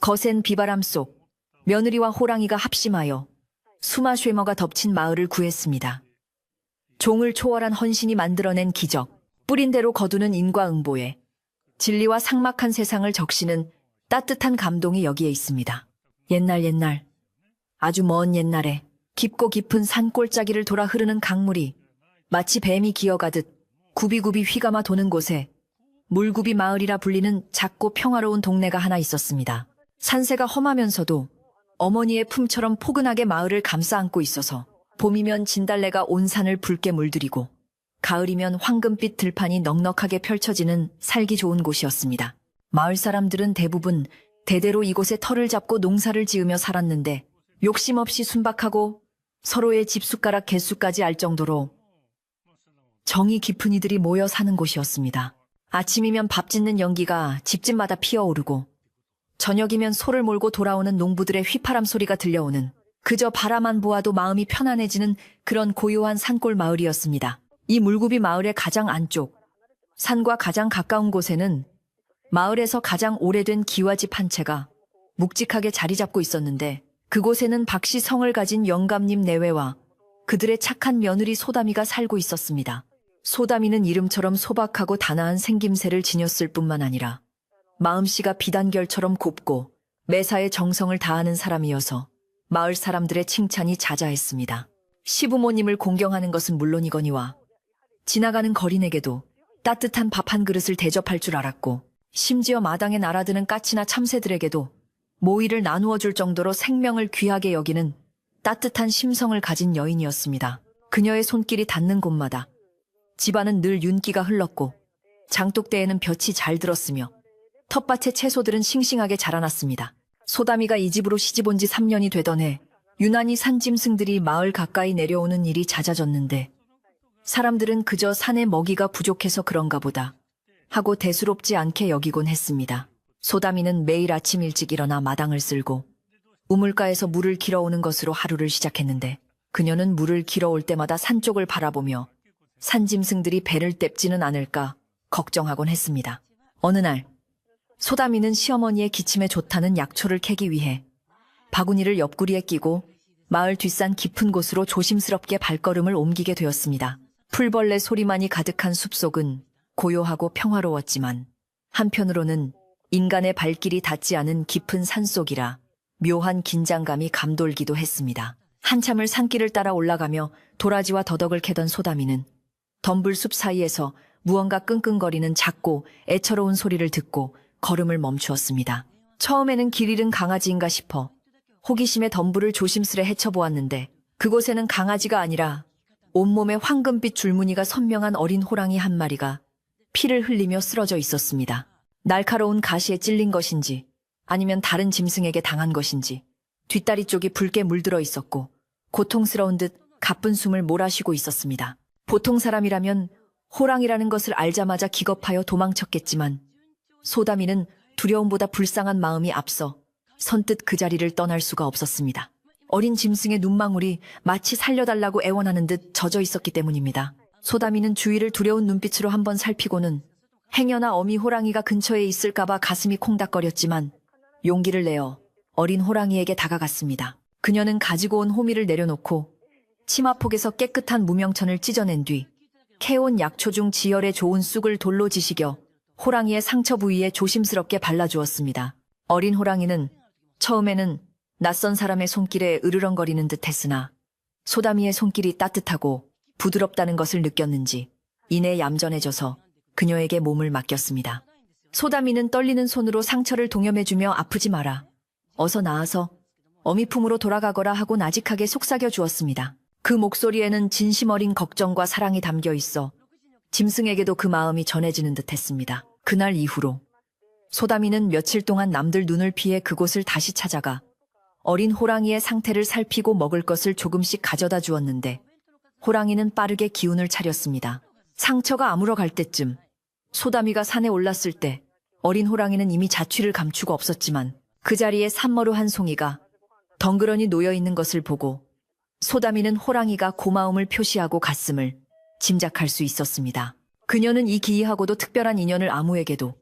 거센 비바람 속 며느리와 호랑이가 합심하여 수마쉐머가 덮친 마을을 구했습니다. 종을 초월한 헌신이 만들어낸 기적, 뿌린 대로 거두는 인과응보에 진리와 삭막한 세상을 적시는 따뜻한 감동이 여기에 있습니다. 옛날, 아주 먼 옛날에 깊고 깊은 산골짜기를 돌아 흐르는 강물이 마치 뱀이 기어가듯 굽이굽이 휘감아 도는 곳에 물구비 마을이라 불리는 작고 평화로운 동네가 하나 있었습니다. 산세가 험하면서도 어머니의 품처럼 포근하게 마을을 감싸 안고 있어서 봄이면 진달래가 온 산을 붉게 물들이고 가을이면 황금빛 들판이 넉넉하게 펼쳐지는 살기 좋은 곳이었습니다. 마을 사람들은 대부분 대대로 이곳에 터를 잡고 농사를 지으며 살았는데 욕심 없이 순박하고 서로의 집숟가락 개수까지 알 정도로 정이 깊은 이들이 모여 사는 곳이었습니다. 아침이면 밥 짓는 연기가 집집마다 피어오르고 저녁이면 소를 몰고 돌아오는 농부들의 휘파람 소리가 들려오는 그저 바라만 보아도 마음이 편안해지는 그런 고요한 산골 마을이었습니다. 이 물구비 마을의 가장 안쪽, 산과 가장 가까운 곳에는 마을에서 가장 오래된 기와집 한 채가 묵직하게 자리 잡고 있었는데 그곳에는 박씨 성을 가진 영감님 내외와 그들의 착한 며느리 소담이가 살고 있었습니다. 소담이는 이름처럼 소박하고 단아한 생김새를 지녔을 뿐만 아니라 마음씨가 비단결처럼 곱고 매사에 정성을 다하는 사람이어서 마을 사람들의 칭찬이 자자했습니다. 시부모님을 공경하는 것은 물론이거니와 지나가는 거린에게도 따뜻한 밥 한 그릇을 대접할 줄 알았고 심지어 마당에 날아드는 까치나 참새들에게도 모이를 나누어 줄 정도로 생명을 귀하게 여기는 따뜻한 심성을 가진 여인이었습니다. 그녀의 손길이 닿는 곳마다 집안은 늘 윤기가 흘렀고 장독대에는 볕이 잘 들었으며 텃밭의 채소들은 싱싱하게 자라났습니다. 소담이가 이 집으로 시집온 지 3년이 되던 해 유난히 산짐승들이 마을 가까이 내려오는 일이 잦아졌는데 사람들은 그저 산에 먹이가 부족해서 그런가 보다 하고 대수롭지 않게 여기곤 했습니다. 소담이는 매일 아침 일찍 일어나 마당을 쓸고 우물가에서 물을 길어오는 것으로 하루를 시작했는데 그녀는 물을 길어올 때마다 산 쪽을 바라보며 산짐승들이 배를 뗍지는 않을까 걱정하곤 했습니다. 어느 날 소담이는 시어머니의 기침에 좋다는 약초를 캐기 위해 바구니를 옆구리에 끼고 마을 뒷산 깊은 곳으로 조심스럽게 발걸음을 옮기게 되었습니다. 풀벌레 소리만이 가득한 숲속은 고요하고 평화로웠지만 한편으로는 인간의 발길이 닿지 않은 깊은 산속이라 묘한 긴장감이 감돌기도 했습니다. 한참을 산길을 따라 올라가며 도라지와 더덕을 캐던 소담이는 덤불숲 사이에서 무언가 끙끙거리는 작고 애처로운 소리를 듣고 걸음을 멈추었습니다. 처음에는 길 잃은 강아지인가 싶어 호기심에 덤불을 조심스레 헤쳐보았는데 그곳에는 강아지가 아니라 온몸에 황금빛 줄무늬가 선명한 어린 호랑이 한 마리가 피를 흘리며 쓰러져 있었습니다. 날카로운 가시에 찔린 것인지 아니면 다른 짐승에게 당한 것인지 뒷다리 쪽이 붉게 물들어 있었고 고통스러운 듯 가쁜 숨을 몰아쉬고 있었습니다. 보통 사람이라면 호랑이라는 것을 알자마자 기겁하여 도망쳤겠지만 소담이는 두려움보다 불쌍한 마음이 앞서 선뜻 그 자리를 떠날 수가 없었습니다. 어린 짐승의 눈망울이 마치 살려달라고 애원하는 듯 젖어 있었기 때문입니다. 소담이는 주위를 두려운 눈빛으로 한번 살피고는 행여나 어미 호랑이가 근처에 있을까봐 가슴이 콩닥거렸지만 용기를 내어 어린 호랑이에게 다가갔습니다. 그녀는 가지고 온 호미를 내려놓고 치마폭에서 깨끗한 무명천을 찢어낸 뒤 캐온 약초 중 지혈에 좋은 쑥을 돌로 지시겨 호랑이의 상처 부위에 조심스럽게 발라주었습니다. 어린 호랑이는 처음에는 낯선 사람의 손길에 으르렁거리는 듯 했으나 소담이의 손길이 따뜻하고 부드럽다는 것을 느꼈는지 이내 얌전해져서 그녀에게 몸을 맡겼습니다. 소담이는 떨리는 손으로 상처를 동염해주며 아프지 마라. 어서 나아서 어미 품으로 돌아가거라 하고 나직하게 속삭여 주었습니다. 그 목소리에는 진심 어린 걱정과 사랑이 담겨 있어 짐승에게도 그 마음이 전해지는 듯 했습니다. 그날 이후로 소담이는 며칠 동안 남들 눈을 피해 그곳을 다시 찾아가 어린 호랑이의 상태를 살피고 먹을 것을 조금씩 가져다 주었는데 호랑이는 빠르게 기운을 차렸습니다. 상처가 아물어 갈 때쯤 소담이가 산에 올랐을 때 어린 호랑이는 이미 자취를 감추고 없었지만 그 자리에 산머루 한 송이가 덩그러니 놓여있는 것을 보고 소담이는 호랑이가 고마움을 표시하고 갔음을 짐작할 수 있었습니다. 그녀는 이 기이하고도 특별한 인연을 아무에게도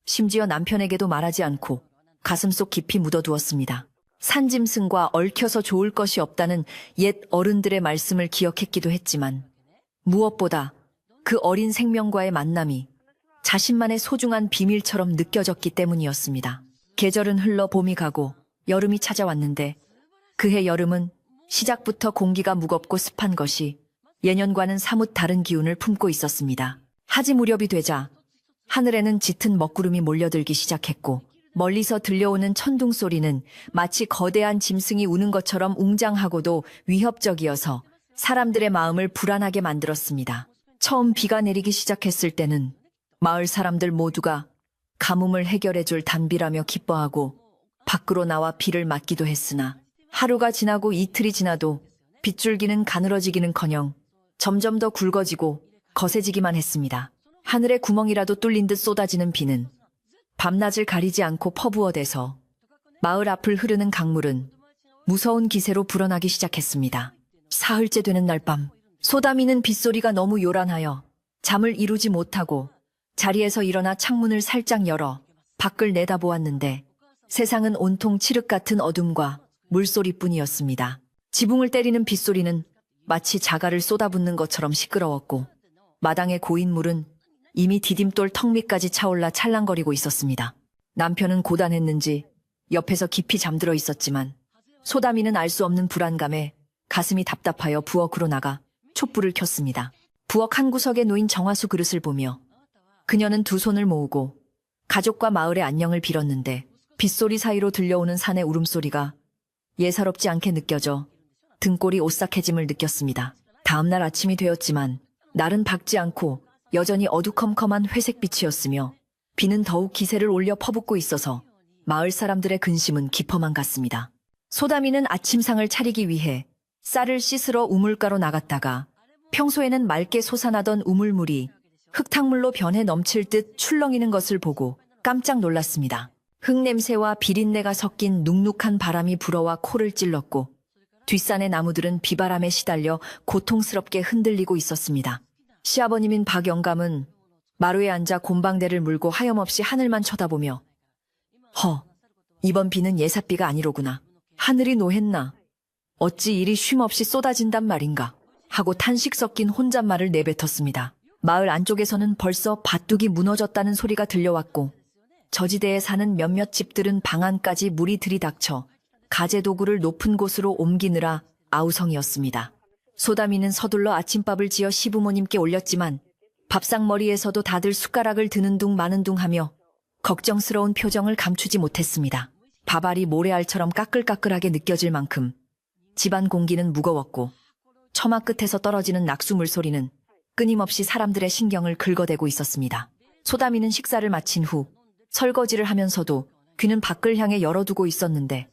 심지어 남편에게도 말하지 않고 가슴속 깊이 묻어두었습니다. 산짐승과 얽혀서 좋을 것이 없다는 옛 어른들의 말씀을 기억했기도 했지만 무엇보다 그 어린 생명과의 만남이 자신만의 소중한 비밀처럼 느껴졌기 때문이었습니다. 계절은 흘러 봄이 가고 여름이 찾아왔는데 그해 여름은 시작부터 공기가 무겁고 습한 것이 예년과는 사뭇 다른 기운을 품고 있었습니다. 하지 무렵이 되자 하늘에는 짙은 먹구름이 몰려들기 시작했고 멀리서 들려오는 천둥 소리는 마치 거대한 짐승이 우는 것처럼 웅장하고도 위협적이어서 사람들의 마음을 불안하게 만들었습니다. 처음 비가 내리기 시작했을 때는 마을 사람들 모두가 가뭄을 해결해줄 단비라며 기뻐하고 밖으로 나와 비를 맞기도 했으나 하루가 지나고 이틀이 지나도 빗줄기는 가늘어지기는커녕 점점 더 굵어지고 거세지기만 했습니다. 하늘에 구멍이라도 뚫린 듯 쏟아지는 비는 밤낮을 가리지 않고 퍼부어대서 마을 앞을 흐르는 강물은 무서운 기세로 불어나기 시작했습니다. 사흘째 되는 날 밤, 소다미는 빗소리가 너무 요란하여 잠을 이루지 못하고 자리에서 일어나 창문을 살짝 열어 밖을 내다보았는데 세상은 온통 칠흑 같은 어둠과 물소리뿐이었습니다. 지붕을 때리는 빗소리는 마치 자갈을 쏟아붓는 것처럼 시끄러웠고 마당의 고인 물은 이미 디딤돌 턱 밑까지 차올라 찰랑거리고 있었습니다. 남편은 고단했는지 옆에서 깊이 잠들어 있었지만 소다미는 알 수 없는 불안감에 가슴이 답답하여 부엌으로 나가 촛불을 켰습니다. 부엌 한 구석에 놓인 정화수 그릇을 보며 그녀는 두 손을 모으고 가족과 마을의 안녕을 빌었는데 빗소리 사이로 들려오는 산의 울음소리가 예사롭지 않게 느껴져 등골이 오싹해짐을 느꼈습니다. 다음 날 아침이 되었지만 날은 밝지 않고 여전히 어두컴컴한 회색빛이었으며 비는 더욱 기세를 올려 퍼붓고 있어서 마을 사람들의 근심은 깊어만 갔습니다. 소다미는 아침상을 차리기 위해 쌀을 씻으러 우물가로 나갔다가 평소에는 맑게 솟아나던 우물물이 흙탕물로 변해 넘칠 듯 출렁이는 것을 보고 깜짝 놀랐습니다. 흙냄새와 비린내가 섞인 눅눅한 바람이 불어와 코를 찔렀고 뒷산의 나무들은 비바람에 시달려 고통스럽게 흔들리고 있었습니다. 시아버님인 박영감은 마루에 앉아 곰방대를 물고 하염없이 하늘만 쳐다보며 이번 비는 예삿비가 아니로구나. 하늘이 노했나. 어찌 이리 쉼없이 쏟아진단 말인가 하고 탄식 섞인 혼잣말을 내뱉었습니다. 마을 안쪽에서는 벌써 밭둑이 무너졌다는 소리가 들려왔고 저지대에 사는 몇몇 집들은 방 안까지 물이 들이닥쳐 가재도구를 높은 곳으로 옮기느라 아우성이었습니다. 소다미는 서둘러 아침밥을 지어 시부모님께 올렸지만 밥상머리에서도 다들 숟가락을 드는 둥 마는 둥 하며 걱정스러운 표정을 감추지 못했습니다. 밥알이 모래알처럼 까끌까끌하게 느껴질 만큼 집안 공기는 무거웠고 처마 끝에서 떨어지는 낙수 물소리는 끊임없이 사람들의 신경을 긁어대고 있었습니다. 소다미는 식사를 마친 후 설거지를 하면서도 귀는 밖을 향해 열어두고 있었는데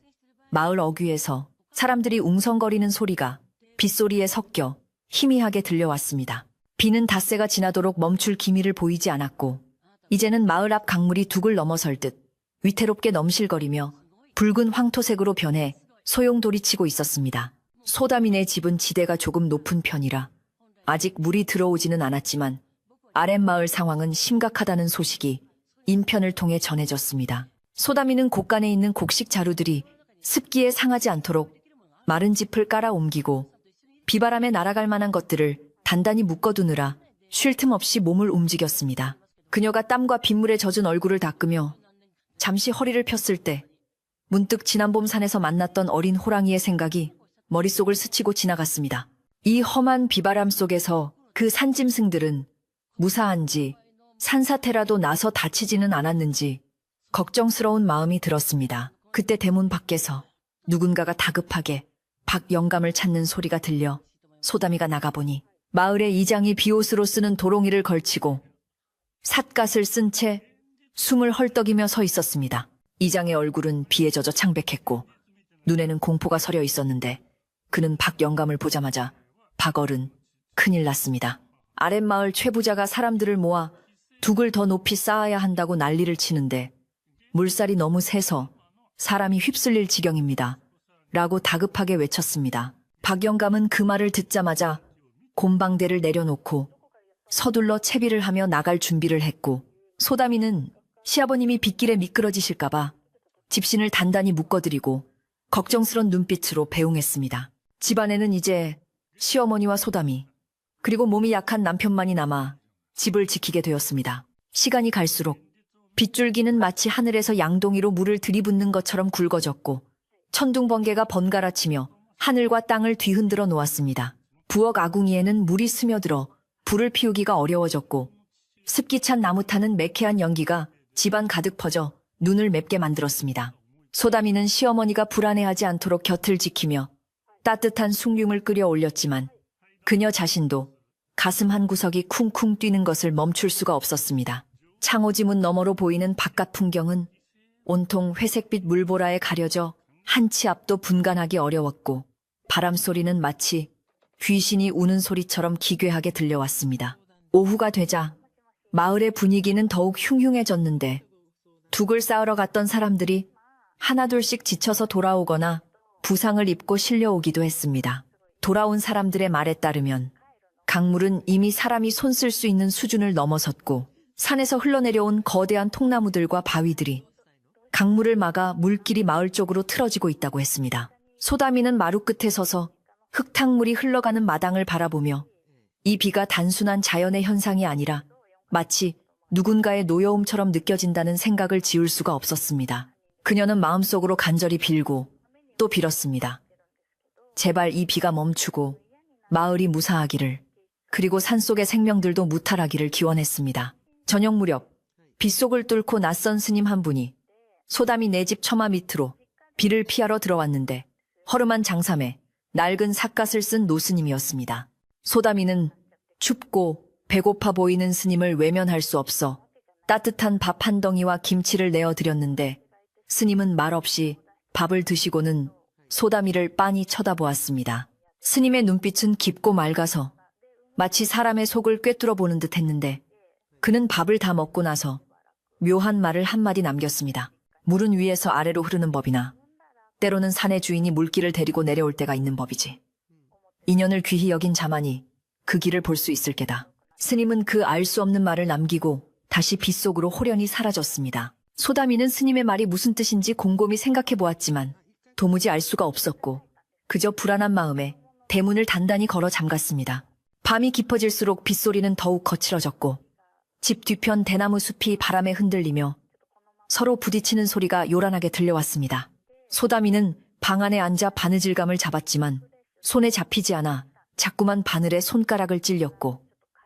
마을 어귀에서 사람들이 웅성거리는 소리가 빗소리에 섞여 희미하게 들려왔습니다. 비는 닷새가 지나도록 멈출 기미를 보이지 않았고 이제는 마을 앞 강물이 둑을 넘어설 듯 위태롭게 넘실거리며 붉은 황토색으로 변해 소용돌이치고 있었습니다. 소다미네 집은 지대가 조금 높은 편이라 아직 물이 들어오지는 않았지만 아랫마을 상황은 심각하다는 소식이 인편을 통해 전해졌습니다. 소다미는 곳간에 있는 곡식 자루들이 습기에 상하지 않도록 마른 짚을 깔아 옮기고 비바람에 날아갈 만한 것들을 단단히 묶어두느라 쉴 틈 없이 몸을 움직였습니다. 그녀가 땀과 빗물에 젖은 얼굴을 닦으며 잠시 허리를 폈을 때 문득 지난봄 산에서 만났던 어린 호랑이의 생각이 머릿속을 스치고 지나갔습니다. 이 험한 비바람 속에서 그 산짐승들은 무사한지 산사태라도 나서 다치지는 않았는지 걱정스러운 마음이 들었습니다. 그때 대문 밖에서 누군가가 다급하게 박영감을 찾는 소리가 들려 소다미가 나가보니 마을의 이장이 비옷으로 쓰는 도롱이를 걸치고 삿갓을 쓴 채 숨을 헐떡이며 서 있었습니다. 이장의 얼굴은 비에 젖어 창백했고 눈에는 공포가 서려 있었는데 그는 박영감을 보자마자 박어른 큰일 났습니다. 아랫마을 최부자가 사람들을 모아 둑을 더 높이 쌓아야 한다고 난리를 치는데 물살이 너무 세서 사람이 휩쓸릴 지경입니다. 라고 다급하게 외쳤습니다. 박영감은 그 말을 듣자마자 곰방대를 내려놓고 서둘러 채비를 하며 나갈 준비를 했고 소다미는 시아버님이 빗길에 미끄러지실까봐 집신을 단단히 묶어드리고 걱정스런 눈빛으로 배웅했습니다. 집안에는 이제 시어머니와 소담이 그리고 몸이 약한 남편만이 남아 집을 지키게 되었습니다. 시간이 갈수록 빗줄기는 마치 하늘에서 양동이로 물을 들이붓는 것처럼 굵어졌고 천둥번개가 번갈아치며 하늘과 땅을 뒤흔들어 놓았습니다. 부엌 아궁이에는 물이 스며들어 불을 피우기가 어려워졌고 습기 찬 나무타는 매캐한 연기가 집안 가득 퍼져 눈을 맵게 만들었습니다. 소담이는 시어머니가 불안해하지 않도록 곁을 지키며 따뜻한 숭늉을 끓여 올렸지만 그녀 자신도 가슴 한 구석이 쿵쿵 뛰는 것을 멈출 수가 없었습니다. 창호지문 너머로 보이는 바깥 풍경은 온통 회색빛 물보라에 가려져 한 치 앞도 분간하기 어려웠고 바람 소리는 마치 귀신이 우는 소리처럼 기괴하게 들려왔습니다. 오후가 되자 마을의 분위기는 더욱 흉흉해졌는데 둑을 쌓으러 갔던 사람들이 하나둘씩 지쳐서 돌아오거나 부상을 입고 실려오기도 했습니다. 돌아온 사람들의 말에 따르면 강물은 이미 사람이 손쓸 수 있는 수준을 넘어섰고 산에서 흘러내려온 거대한 통나무들과 바위들이 강물을 막아 물길이 마을 쪽으로 틀어지고 있다고 했습니다. 소담이는 마루 끝에 서서 흙탕물이 흘러가는 마당을 바라보며 이 비가 단순한 자연의 현상이 아니라 마치 누군가의 노여움처럼 느껴진다는 생각을 지울 수가 없었습니다. 그녀는 마음속으로 간절히 빌고 또 빌었습니다. 제발 이 비가 멈추고 마을이 무사하기를, 그리고 산속의 생명들도 무탈하기를 기원했습니다. 저녁 무렵 빗속을 뚫고 낯선 스님 한 분이 소담이 내 집 처마 밑으로 비를 피하러 들어왔는데 허름한 장삼에 낡은 삿갓을 쓴 노스님이었습니다. 소담이는 춥고 배고파 보이는 스님을 외면할 수 없어 따뜻한 밥 한 덩이와 김치를 내어드렸는데 스님은 말없이 밥을 드시고는 소담이를 빤히 쳐다보았습니다. 스님의 눈빛은 깊고 맑아서 마치 사람의 속을 꿰뚫어 보는 듯 했는데 그는 밥을 다 먹고 나서 묘한 말을 한마디 남겼습니다. 물은 위에서 아래로 흐르는 법이나 때로는 산의 주인이 물길을 데리고 내려올 때가 있는 법이지. 인연을 귀히 여긴 자만이 그 길을 볼 수 있을 게다. 스님은 그 알 수 없는 말을 남기고 다시 빗속으로 호련히 사라졌습니다. 소담이는 스님의 말이 무슨 뜻인지 곰곰이 생각해 보았지만 도무지 알 수가 없었고 그저 불안한 마음에 대문을 단단히 걸어 잠갔습니다. 밤이 깊어질수록 빗소리는 더욱 거칠어졌고 집 뒤편 대나무 숲이 바람에 흔들리며 서로 부딪히는 소리가 요란하게 들려왔습니다. 소담이는 방 안에 앉아 바느질감을 잡았지만 손에 잡히지 않아 자꾸만 바늘에 손가락을 찔렸고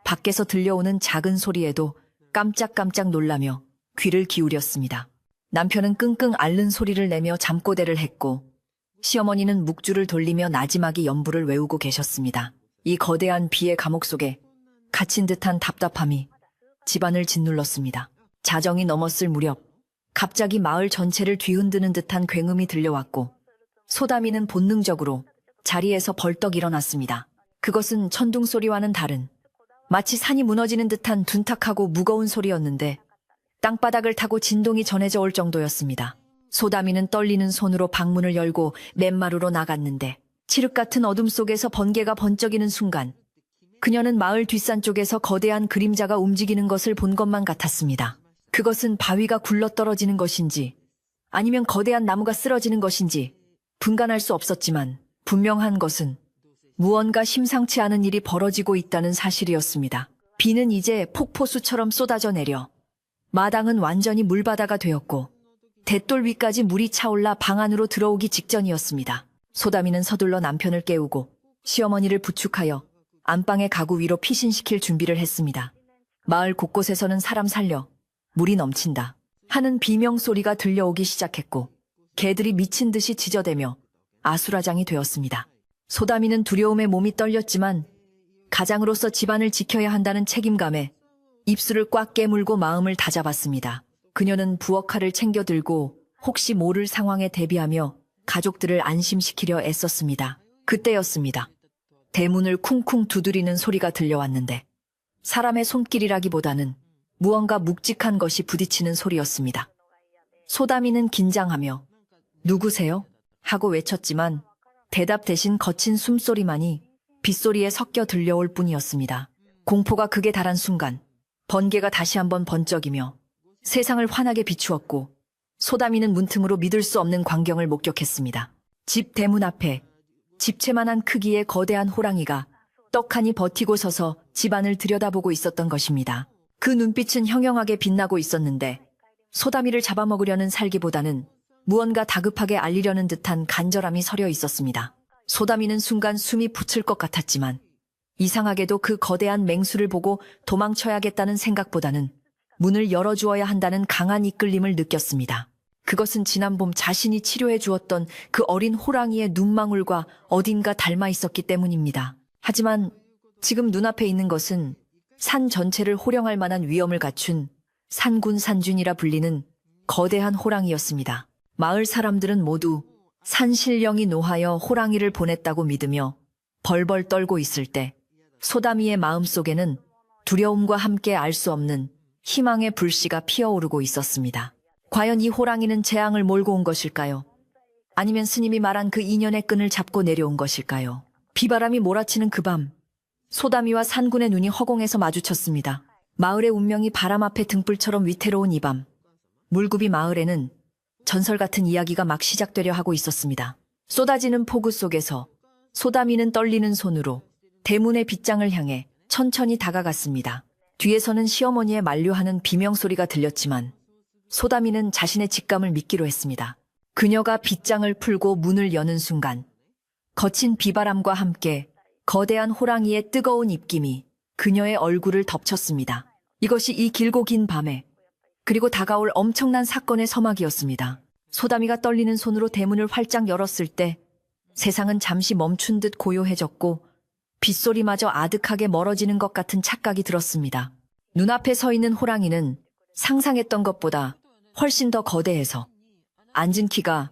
밖에서 들려오는 작은 소리에도 깜짝깜짝 놀라며 귀를 기울였습니다. 남편은 끙끙 앓는 소리를 내며 잠꼬대를 했고 시어머니는 묵주를 돌리며 나지막이 연부를 외우고 계셨습니다. 이 거대한 비의 감옥 속에 갇힌 듯한 답답함이 집안을 짓눌렀습니다. 자정이 넘었을 무렵 갑자기 마을 전체를 뒤흔드는 듯한 굉음이 들려왔고 소담이는 본능적으로 자리에서 벌떡 일어났습니다. 그것은 천둥 소리와는 다른 마치 산이 무너지는 듯한 둔탁하고 무거운 소리였는데 땅바닥을 타고 진동이 전해져 올 정도였습니다. 소담이는 떨리는 손으로 방문을 열고 맨마루로 나갔는데 칠흑 같은 어둠 속에서 번개가 번쩍이는 순간 그녀는 마을 뒷산 쪽에서 거대한 그림자가 움직이는 것을 본 것만 같았습니다. 그것은 바위가 굴러떨어지는 것인지 아니면 거대한 나무가 쓰러지는 것인지 분간할 수 없었지만 분명한 것은 무언가 심상치 않은 일이 벌어지고 있다는 사실이었습니다. 비는 이제 폭포수처럼 쏟아져 내려 마당은 완전히 물바다가 되었고 대돌 위까지 물이 차올라 방 안으로 들어오기 직전이었습니다. 소담이는 서둘러 남편을 깨우고 시어머니를 부축하여 안방의 가구 위로 피신시킬 준비를 했습니다. 마을 곳곳에서는 사람 살려 물이 넘친다 하는 비명소리가 들려오기 시작했고 개들이 미친 듯이 짖어대며 아수라장이 되었습니다. 소담이는 두려움에 몸이 떨렸지만 가장으로서 집안을 지켜야 한다는 책임감에 입술을 꽉 깨물고 마음을 다잡았습니다. 그녀는 부엌칼을 챙겨 들고 혹시 모를 상황에 대비하며 가족들을 안심시키려 애썼습니다. 그때였습니다. 대문을 쿵쿵 두드리는 소리가 들려왔는데 사람의 손길이라기보다는 무언가 묵직한 것이 부딪히는 소리였습니다. 소담이는 긴장하며 "누구세요?" 하고 외쳤지만 대답 대신 거친 숨소리만이 빗소리에 섞여 들려올 뿐이었습니다. 공포가 극에 달한 순간 번개가 다시 한번 번쩍이며 세상을 환하게 비추었고 소다미는 문틈으로 믿을 수 없는 광경을 목격했습니다. 집 대문 앞에 집채만한 크기의 거대한 호랑이가 떡하니 버티고 서서 집안을 들여다보고 있었던 것입니다. 그 눈빛은 형형하게 빛나고 있었는데 소다미를 잡아먹으려는 살기보다는 무언가 다급하게 알리려는 듯한 간절함이 서려 있었습니다. 소다미는 순간 숨이 붙을 것 같았지만 이상하게도 그 거대한 맹수를 보고 도망쳐야겠다는 생각보다는 문을 열어주어야 한다는 강한 이끌림을 느꼈습니다. 그것은 지난 봄 자신이 치료해 주었던 그 어린 호랑이의 눈망울과 어딘가 닮아 있었기 때문입니다. 하지만 지금 눈앞에 있는 것은 산 전체를 호령할 만한 위엄을 갖춘 산군산준이라 불리는 거대한 호랑이였습니다. 마을 사람들은 모두 산신령이 노하여 호랑이를 보냈다고 믿으며 벌벌 떨고 있을 때 소다미의 마음속에는 두려움과 함께 알 수 없는 희망의 불씨가 피어오르고 있었습니다. 과연 이 호랑이는 재앙을 몰고 온 것일까요? 아니면 스님이 말한 그 인연의 끈을 잡고 내려온 것일까요? 비바람이 몰아치는 그 밤, 소다미와 산군의 눈이 허공에서 마주쳤습니다. 마을의 운명이 바람 앞에 등불처럼 위태로운 이 밤, 물굽이 마을에는 전설 같은 이야기가 막 시작되려 하고 있었습니다. 쏟아지는 폭우 속에서 소다미는 떨리는 손으로 대문의 빗장을 향해 천천히 다가갔습니다. 뒤에서는 시어머니의 만류하는 비명소리가 들렸지만 소다미는 자신의 직감을 믿기로 했습니다. 그녀가 빗장을 풀고 문을 여는 순간 거친 비바람과 함께 거대한 호랑이의 뜨거운 입김이 그녀의 얼굴을 덮쳤습니다. 이것이 이 길고 긴 밤에 그리고 다가올 엄청난 사건의 서막이었습니다. 소다미가 떨리는 손으로 대문을 활짝 열었을 때 세상은 잠시 멈춘 듯 고요해졌고 빗소리마저 아득하게 멀어지는 것 같은 착각이 들었습니다. 눈앞에 서 있는 호랑이는 상상했던 것보다 훨씬 더 거대해서 앉은 키가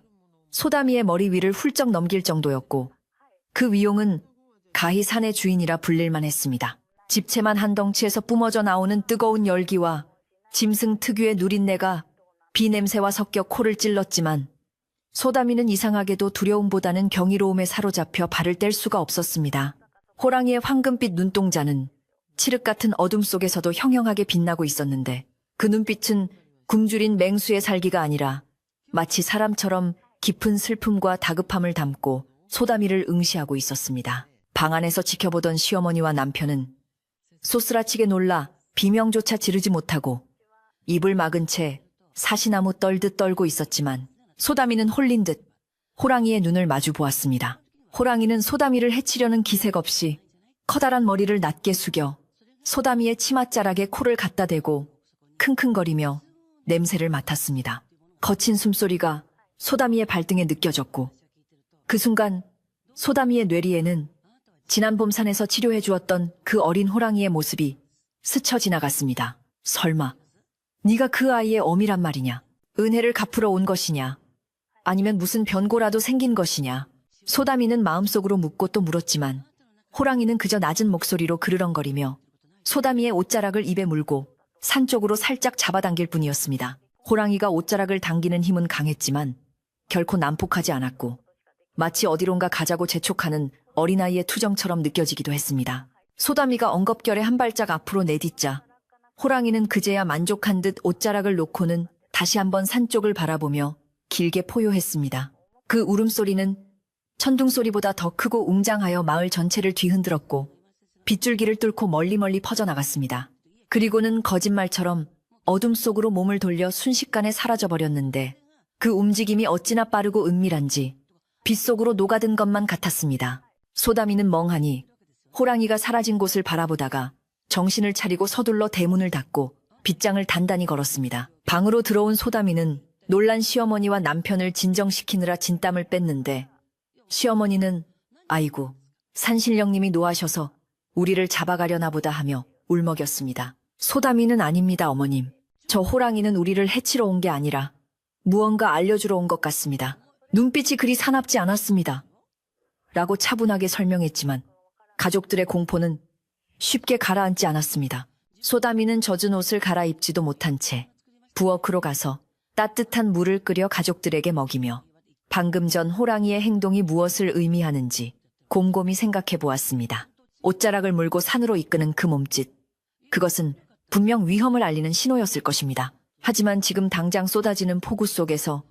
소다미의 머리 위를 훌쩍 넘길 정도였고 그 위용은 가히 산의 주인이라 불릴만 했습니다. 집채만 한 덩치에서 뿜어져 나오는 뜨거운 열기와 짐승 특유의 누린내가 비 냄새와 섞여 코를 찔렀지만 소다미는 이상하게도 두려움보다는 경이로움에 사로잡혀 발을 뗄 수가 없었습니다. 호랑이의 황금빛 눈동자는 칠흑 같은 어둠 속에서도 형형하게 빛나고 있었는데 그 눈빛은 굶주린 맹수의 살기가 아니라 마치 사람처럼 깊은 슬픔과 다급함을 담고 소다미를 응시하고 있었습니다. 방 안에서 지켜보던 시어머니와 남편은 소스라치게 놀라 비명조차 지르지 못하고 입을 막은 채 사시나무 떨듯 떨고 있었지만 소다미는 홀린 듯 호랑이의 눈을 마주 보았습니다. 호랑이는 소다미를 해치려는 기색 없이 커다란 머리를 낮게 숙여 소다미의 치맛자락에 코를 갖다 대고 킁킁거리며 냄새를 맡았습니다. 거친 숨소리가 소다미의 발등에 느껴졌고 그 순간 소다미의 뇌리에는 지난 봄 산에서 치료해 주었던 그 어린 호랑이의 모습이 스쳐 지나갔습니다. 설마 네가 그 아이의 어미란 말이냐? 은혜를 갚으러 온 것이냐? 아니면 무슨 변고라도 생긴 것이냐? 소다미는 마음속으로 묻고 또 물었지만 호랑이는 그저 낮은 목소리로 그르렁거리며 소다미의 옷자락을 입에 물고 산 쪽으로 살짝 잡아당길 뿐이었습니다. 호랑이가 옷자락을 당기는 힘은 강했지만 결코 난폭하지 않았고 마치 어디론가 가자고 재촉하는 어린아이의 투정처럼 느껴지기도 했습니다. 소다미가 엉겁결에 한 발짝 앞으로 내딛자 호랑이는 그제야 만족한 듯 옷자락을 놓고는 다시 한번 산 쪽을 바라보며 길게 포효했습니다. 그 울음소리는 천둥소리보다 더 크고 웅장하여 마을 전체를 뒤흔들었고 빗줄기를 뚫고 멀리 퍼져나갔습니다. 그리고는 거짓말처럼 어둠 속으로 몸을 돌려 순식간에 사라져버렸는데 그 움직임이 어찌나 빠르고 은밀한지 빛 속으로 녹아든 것만 같았습니다. 소다미는 멍하니 호랑이가 사라진 곳을 바라보다가 정신을 차리고 서둘러 대문을 닫고 빗장을 단단히 걸었습니다. 방으로 들어온 소다미는 놀란 시어머니와 남편을 진정시키느라 진땀을 뺐는데 시어머니는 아이고 산신령님이 노하셔서 우리를 잡아가려나 보다 하며 울먹였습니다. 소다미는 아닙니다, 어머님. 저 호랑이는 우리를 해치러 온 게 아니라 무언가 알려주러 온 것 같습니다. 눈빛이 그리 사납지 않았습니다. 라고 차분하게 설명했지만 가족들의 공포는 쉽게 가라앉지 않았습니다. 소다미는 젖은 옷을 갈아입지도 못한 채 부엌으로 가서 따뜻한 물을 끓여 가족들에게 먹이며 방금 전 호랑이의 행동이 무엇을 의미하는지 곰곰이 생각해 보았습니다. 옷자락을 물고 산으로 이끄는 그 몸짓, 그것은 분명 위험을 알리는 신호였을 것입니다. 하지만 지금 당장 쏟아지는 폭우 속에서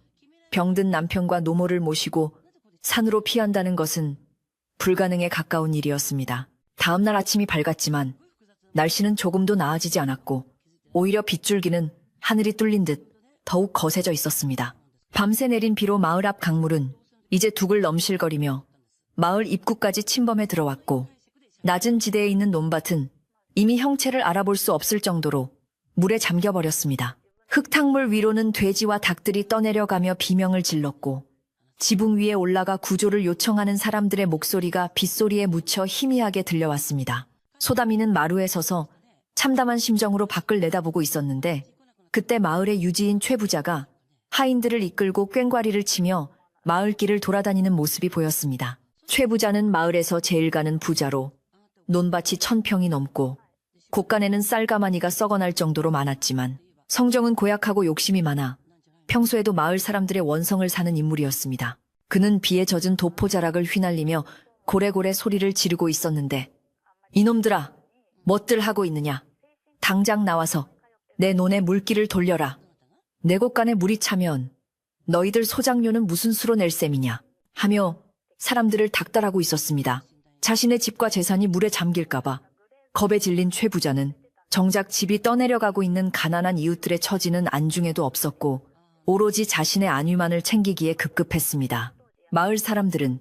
병든 남편과 노모를 모시고 산으로 피한다는 것은 불가능에 가까운 일이었습니다. 다음 날 아침이 밝았지만 날씨는 조금도 나아지지 않았고 오히려 빗줄기는 하늘이 뚫린 듯 더욱 거세져 있었습니다. 밤새 내린 비로 마을 앞 강물은 이제 둑을 넘실거리며 마을 입구까지 침범해 들어왔고 낮은 지대에 있는 논밭은 이미 형체를 알아볼 수 없을 정도로 물에 잠겨버렸습니다. 흙탕물 위로는 돼지와 닭들이 떠내려가며 비명을 질렀고 지붕 위에 올라가 구조를 요청하는 사람들의 목소리가 빗소리에 묻혀 희미하게 들려왔습니다. 소담이는 마루에 서서 참담한 심정으로 밖을 내다보고 있었는데 그때 마을의 유지인 최 부자가 하인들을 이끌고 꽹과리를 치며 마을길을 돌아다니는 모습이 보였습니다. 최 부자는 마을에서 제일 가는 부자로 논밭이 1000평이 넘고 곳간에는 쌀가마니가 썩어날 정도로 많았지만 성정은 고약하고 욕심이 많아 평소에도 마을 사람들의 원성을 사는 인물이었습니다. 그는 비에 젖은 도포자락을 휘날리며 고래고래 소리를 지르고 있었는데 이놈들아, 뭣들 하고 있느냐? 당장 나와서 내 논에 물기를 돌려라. 내 곳간에 물이 차면 너희들 소장료는 무슨 수로 낼 셈이냐? 하며 사람들을 닥달하고 있었습니다. 자신의 집과 재산이 물에 잠길까봐 겁에 질린 최 부자는 정작 집이 떠내려가고 있는 가난한 이웃들의 처지는 안중에도 없었고 오로지 자신의 안위만을 챙기기에 급급했습니다. 마을 사람들은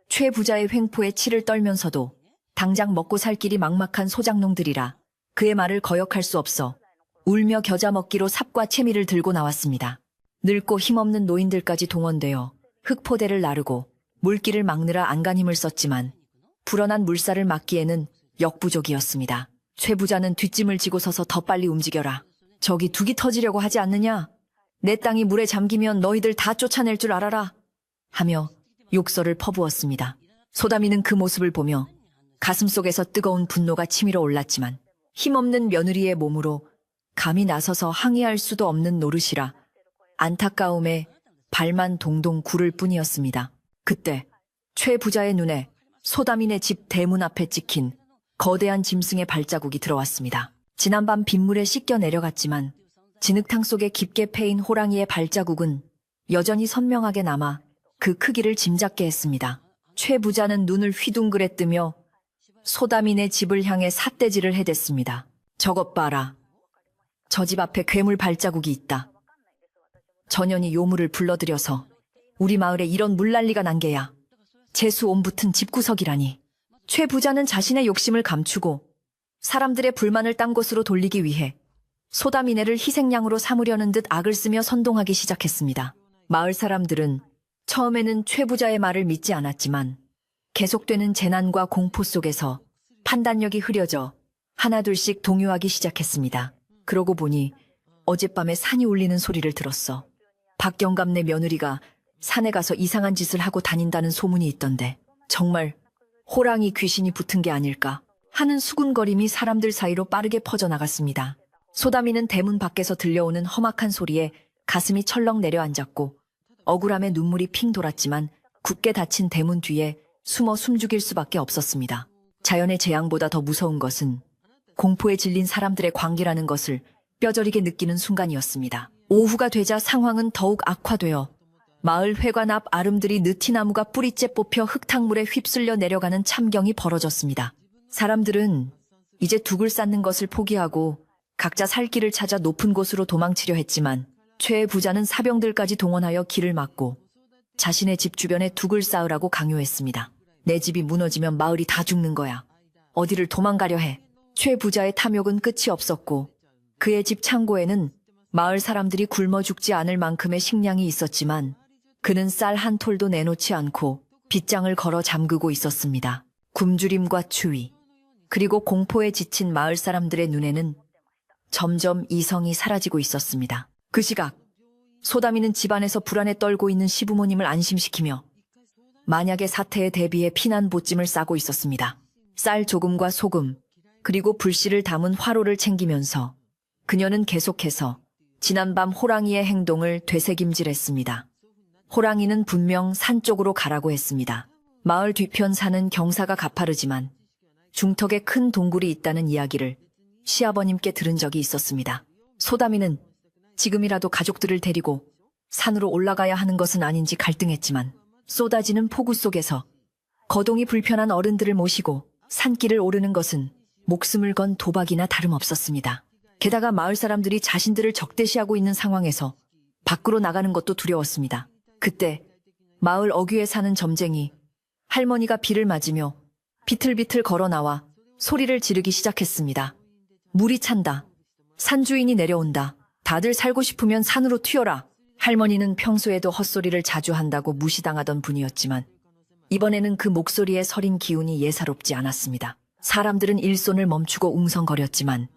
최 부자의 횡포에 치를 떨면서도 당장 먹고 살 길이 막막한 소작농들이라 그의 말을 거역할 수 없어 울며 겨자 먹기로 삽과 채미를 들고 나왔습니다. 늙고 힘없는 노인들까지 동원되어 흙포대를 나르고 물길을 막느라 안간힘을 썼지만 불어난 물살을 막기에는 역부족이었습니다. 최 부자는 뒷짐을 지고 서서 더 빨리 움직여라. 저기 둑이 터지려고 하지 않느냐? 내 땅이 물에 잠기면 너희들 다 쫓아낼 줄 알아라. 하며 욕설을 퍼부었습니다. 소담이는 그 모습을 보며 가슴속에서 뜨거운 분노가 치밀어 올랐지만 힘없는 며느리의 몸으로 감히 나서서 항의할 수도 없는 노릇이라 안타까움에 발만 동동 구를 뿐이었습니다. 그때 최 부자의 눈에 소담이네 집 대문 앞에 찍힌 거대한 짐승의 발자국이 들어왔습니다. 지난밤 빗물에 씻겨 내려갔지만 진흙탕 속에 깊게 패인 호랑이의 발자국은 여전히 선명하게 남아 그 크기를 짐작게 했습니다. 최 부자는 눈을 휘둥그레 뜨며 소담이네 집을 향해 삿대질을 해댔습니다. 저것 봐라. 저 집 앞에 괴물 발자국이 있다. 전현이 요물을 불러들여서 우리 마을에 이런 물난리가 난 게야. 재수 온 붙은 집구석이라니. 최 부자는 자신의 욕심을 감추고 사람들의 불만을 딴 곳으로 돌리기 위해 소담이네를 희생양으로 삼으려는 듯 악을 쓰며 선동하기 시작했습니다. 마을 사람들은 처음에는 최 부자의 말을 믿지 않았지만 계속되는 재난과 공포 속에서 판단력이 흐려져 하나둘씩 동요하기 시작했습니다. 그러고 보니 어젯밤에 산이 울리는 소리를 들었어. 박경감네 며느리가 산에 가서 이상한 짓을 하고 다닌다는 소문이 있던데 정말 호랑이 귀신이 붙은 게 아닐까 하는 수군거림이 사람들 사이로 빠르게 퍼져나갔습니다. 소담이는 대문 밖에서 들려오는 험악한 소리에 가슴이 철렁 내려앉았고 억울함에 눈물이 핑 돌았지만 굳게 닫힌 대문 뒤에 숨어 숨죽일 수밖에 없었습니다. 자연의 재앙보다 더 무서운 것은 공포에 질린 사람들의 광기라는 것을 뼈저리게 느끼는 순간이었습니다. 오후가 되자 상황은 더욱 악화되어 마을 회관 앞 아름드리 느티나무가 뿌리째 뽑혀 흙탕물에 휩쓸려 내려가는 참경이 벌어졌습니다. 사람들은 이제 둑을 쌓는 것을 포기하고 각자 살 길을 찾아 높은 곳으로 도망치려 했지만 최 부자는 사병들까지 동원하여 길을 막고 자신의 집 주변에 둑을 쌓으라고 강요했습니다. 내 집이 무너지면 마을이 다 죽는 거야. 어디를 도망가려 해. 최 부자의 탐욕은 끝이 없었고 그의 집 창고에는 마을 사람들이 굶어 죽지 않을 만큼의 식량이 있었지만 그는 쌀 한 톨도 내놓지 않고 빗장을 걸어 잠그고 있었습니다. 굶주림과 추위, 그리고 공포에 지친 마을 사람들의 눈에는 점점 이성이 사라지고 있었습니다. 그 시각, 소담이는 집안에서 불안에 떨고 있는 시부모님을 안심시키며 만약의 사태에 대비해 피난 보찜을 싸고 있었습니다. 쌀 조금과 소금, 그리고 불씨를 담은 화로를 챙기면서 그녀는 계속해서 지난밤 호랑이의 행동을 되새김질했습니다. 호랑이는 분명 산 쪽으로 가라고 했습니다. 마을 뒤편 산은 경사가 가파르지만 중턱에 큰 동굴이 있다는 이야기를 시아버님께 들은 적이 있었습니다. 소담이는 지금이라도 가족들을 데리고 산으로 올라가야 하는 것은 아닌지 갈등했지만 쏟아지는 폭우 속에서 거동이 불편한 어른들을 모시고 산길을 오르는 것은 목숨을 건 도박이나 다름없었습니다. 게다가 마을 사람들이 자신들을 적대시하고 있는 상황에서 밖으로 나가는 것도 두려웠습니다. 그때 마을 어귀에 사는 점쟁이 할머니가 비를 맞으며 비틀비틀 걸어 나와 소리를 지르기 시작했습니다. 물이 찬다. 산주인이 내려온다. 다들 살고 싶으면 산으로 튀어라. 할머니는 평소에도 헛소리를 자주 한다고 무시당하던 분이었지만 이번에는 그 목소리에 서린 기운이 예사롭지 않았습니다. 사람들은 일손을 멈추고 웅성거렸지만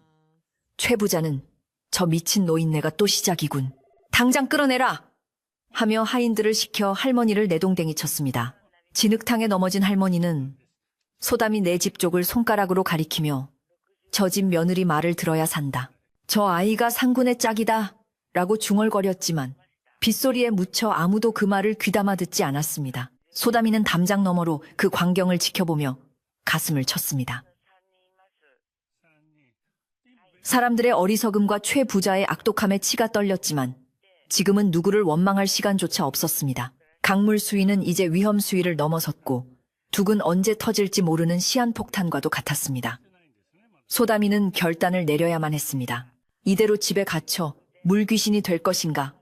최 부자는 저 미친 노인네가 또 시작이군. 당장 끌어내라! 하며 하인들을 시켜 할머니를 내동댕이 쳤습니다. 진흙탕에 넘어진 할머니는 소담이 내 집 쪽을 손가락으로 가리키며 저 집 며느리 말을 들어야 산다. 저 아이가 상군의 짝이다 라고 중얼거렸지만 빗소리에 묻혀 아무도 그 말을 귀담아 듣지 않았습니다. 소담이는 담장 너머로 그 광경을 지켜보며 가슴을 쳤습니다. 사람들의 어리석음과 최 부자의 악독함에 치가 떨렸지만 지금은 누구를 원망할 시간조차 없었습니다. 강물 수위는 이제 위험 수위를 넘어섰고 둑은 언제 터질지 모르는 시한폭탄과도 같았습니다. 소담이는 결단을 내려야만 했습니다. 이대로 집에 갇혀 물귀신이 될 것인가?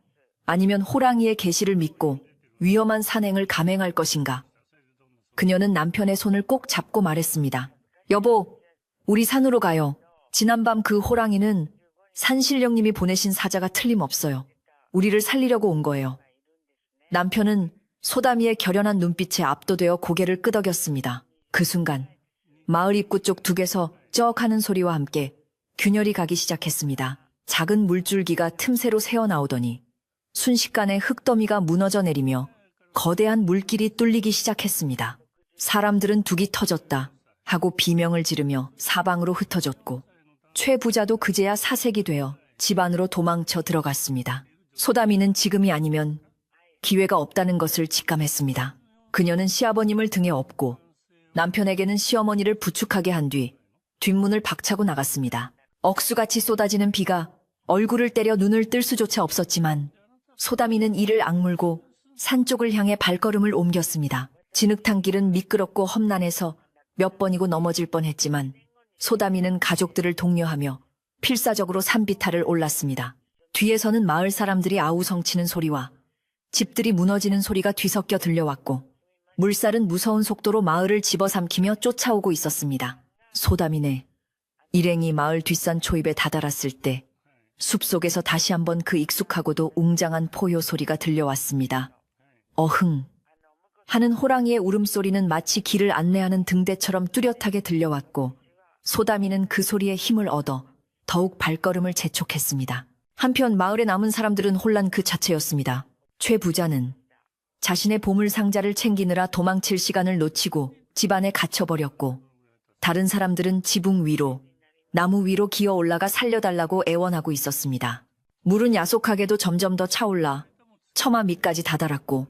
아니면 호랑이의 계시를 믿고 위험한 산행을 감행할 것인가? 그녀는 남편의 손을 꼭 잡고 말했습니다. 여보, 우리 산으로 가요. 지난밤 그 호랑이는 산신령님이 보내신 사자가 틀림없어요. 우리를 살리려고 온 거예요. 남편은 소담이의 결연한 눈빛에 압도되어 고개를 끄덕였습니다. 그 순간 마을 입구 쪽 둑에서 쩍 하는 소리와 함께 균열이 가기 시작했습니다. 작은 물줄기가 틈새로 새어나오더니 순식간에 흙더미가 무너져 내리며 거대한 물길이 뚫리기 시작했습니다. 사람들은 둑이 터졌다 하고 비명을 지르며 사방으로 흩어졌고 최 부자도 그제야 사색이 되어 집 안으로 도망쳐 들어갔습니다. 소담이는 지금이 아니면 기회가 없다는 것을 직감했습니다. 그녀는 시아버님을 등에 업고 남편에게는 시어머니를 부축하게 한 뒤 뒷문을 박차고 나갔습니다. 억수같이 쏟아지는 비가 얼굴을 때려 눈을 뜰 수조차 없었지만 소담이는 이를 악물고 산 쪽을 향해 발걸음을 옮겼습니다. 진흙탕 길은 미끄럽고 험난해서 몇 번이고 넘어질 뻔했지만 소담이는 가족들을 독려하며 필사적으로 산비탈을 올랐습니다. 뒤에서는 마을 사람들이 아우성치는 소리와 집들이 무너지는 소리가 뒤섞여 들려왔고 물살은 무서운 속도로 마을을 집어삼키며 쫓아오고 있었습니다. 소담이네. 일행이 마을 뒷산 초입에 다다랐을 때 숲속에서 다시 한번 그 익숙하고도 웅장한 포효 소리가 들려왔습니다. 어흥 하는 호랑이의 울음소리는 마치 길을 안내하는 등대처럼 뚜렷하게 들려왔고 소담이는 그 소리에 힘을 얻어 더욱 발걸음을 재촉했습니다. 한편 마을에 남은 사람들은 혼란 그 자체였습니다. 최 부자는 자신의 보물 상자를 챙기느라 도망칠 시간을 놓치고 집안에 갇혀버렸고 다른 사람들은 지붕 위로, 나무 위로 기어 올라가 살려달라고 애원하고 있었습니다. 물은 야속하게도 점점 더 차올라 처마 밑까지 다다랐고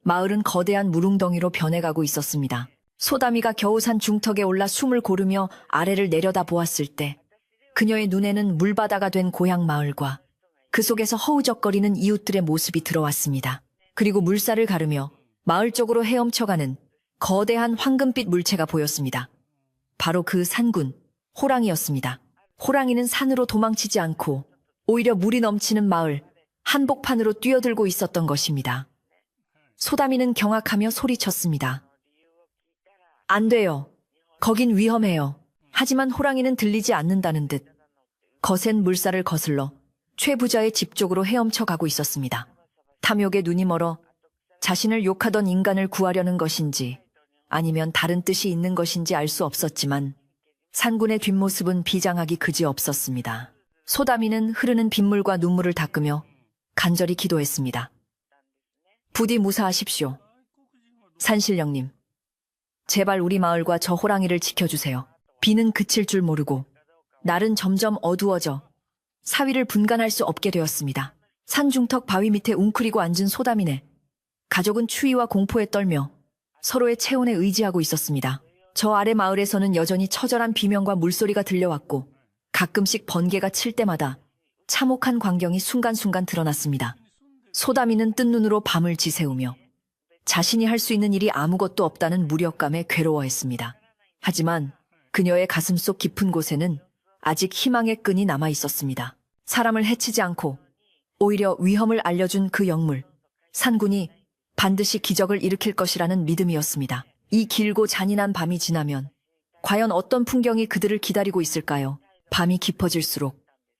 마을은 거대한 물웅덩이로 변해가고 있었습니다. 소담이가 겨우 산 중턱에 올라 숨을 고르며 아래를 내려다 보았을 때 그녀의 눈에는 물바다가 된 고향 마을과 그 속에서 허우적거리는 이웃들의 모습이 들어왔습니다. 그리고 물살을 가르며 마을 쪽으로 헤엄쳐가는 거대한 황금빛 물체가 보였습니다. 바로 그 산군, 호랑이였습니다. 호랑이는 산으로 도망치지 않고 오히려 물이 넘치는 마을, 한복판으로 뛰어들고 있었던 것입니다. 소담이는 경악하며 소리쳤습니다. 안 돼요. 거긴 위험해요. 하지만 호랑이는 들리지 않는다는 듯 거센 물살을 거슬러 최 부자의 집 쪽으로 헤엄쳐 가고 있었습니다. 탐욕에 눈이 멀어 자신을 욕하던 인간을 구하려는 것인지 아니면 다른 뜻이 있는 것인지 알 수 없었지만 산군의 뒷모습은 비장하기 그지없었습니다. 소담이는 흐르는 빗물과 눈물을 닦으며 간절히 기도했습니다. 부디 무사하십시오. 산신령님, 제발 우리 마을과 저 호랑이를 지켜주세요. 비는 그칠 줄 모르고 날은 점점 어두워져 사위를 분간할 수 없게 되었습니다. 산중턱 바위 밑에 웅크리고 앉은 소담이네. 가족은 추위와 공포에 떨며 서로의 체온에 의지하고 있었습니다. 저 아래 마을에서는 여전히 처절한 비명과 물소리가 들려왔고 가끔씩 번개가 칠 때마다 참혹한 광경이 순간순간 드러났습니다. 소다미는 뜬 눈으로 밤을 지새우며 자신이 할 수 있는 일이 아무것도 없다는 무력감에 괴로워했습니다. 하지만 그녀의 가슴속 깊은 곳에는 아직 희망의 끈이 남아 있었습니다. 사람을 해치지 않고 오히려 위험을 알려준 그 영물, 산군이 반드시 기적을 일으킬 것이라는 믿음이었습니다. 이 길고 잔인한 밤이 지나면 과연 어떤 풍경이 그들을 기다리고 있을까요? 밤이 깊어질수록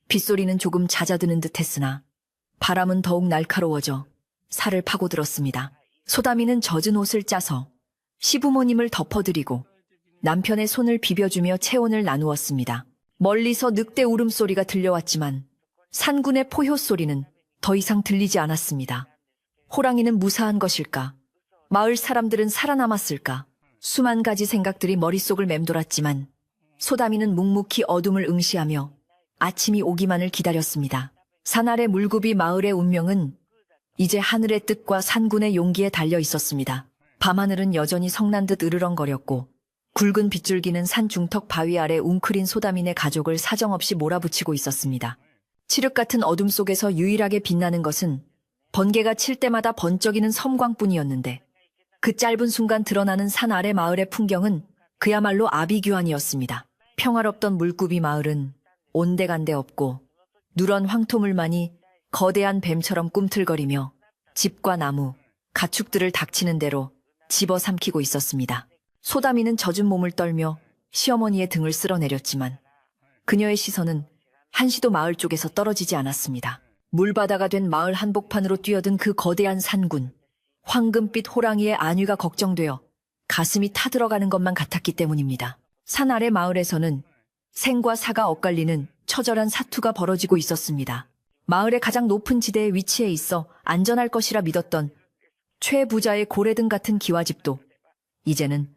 빗소리는 조금 잦아드는 듯 했으나 바람은 더욱 날카로워져 살을 파고들었습니다. 소다미는 젖은 옷을 짜서 시부모님을 덮어드리고 남편의 손을 비벼주며 체온을 나누었습니다. 멀리서 늑대 울음소리가 들려왔지만 산군의 포효 소리는 더 이상 들리지 않았습니다. 호랑이는 무사한 것일까? 마을 사람들은 살아남았을까? 수만 가지 생각들이 머릿속을 맴돌았지만 소다미는 묵묵히 어둠을 응시하며 아침이 오기만을 기다렸습니다. 산 아래 물굽이 마을의 운명은 이제 하늘의 뜻과 산군의 용기에 달려 있었습니다. 밤하늘은 여전히 성난 듯 으르렁거렸고 굵은 빗줄기는 산 중턱 바위 아래 웅크린 소다민의 가족을 사정없이 몰아붙이고 있었습니다. 칠흑 같은 어둠 속에서 유일하게 빛나는 것은 번개가 칠 때마다 번쩍이는 섬광뿐이었는데 그 짧은 순간 드러나는 산 아래 마을의 풍경은 그야말로 아비규환이었습니다. 평화롭던 물굽이 마을은 온데간데 없고 누런 황토물만이 거대한 뱀처럼 꿈틀거리며 집과 나무, 가축들을 닥치는 대로 집어삼키고 있었습니다. 소다미는 젖은 몸을 떨며 시어머니의 등을 쓸어내렸지만 그녀의 시선은 한시도 마을 쪽에서 떨어지지 않았습니다. 물바다가 된 마을 한복판으로 뛰어든 그 거대한 산군, 황금빛 호랑이의 안위가 걱정되어 가슴이 타들어가는 것만 같았기 때문입니다. 산 아래 마을에서는 생과 사가 엇갈리는 처절한 사투가 벌어지고 있었습니다. 마을의 가장 높은 지대에 위치해 있어 안전할 것이라 믿었던 최 부자의 고래등 같은 기와집도 이제는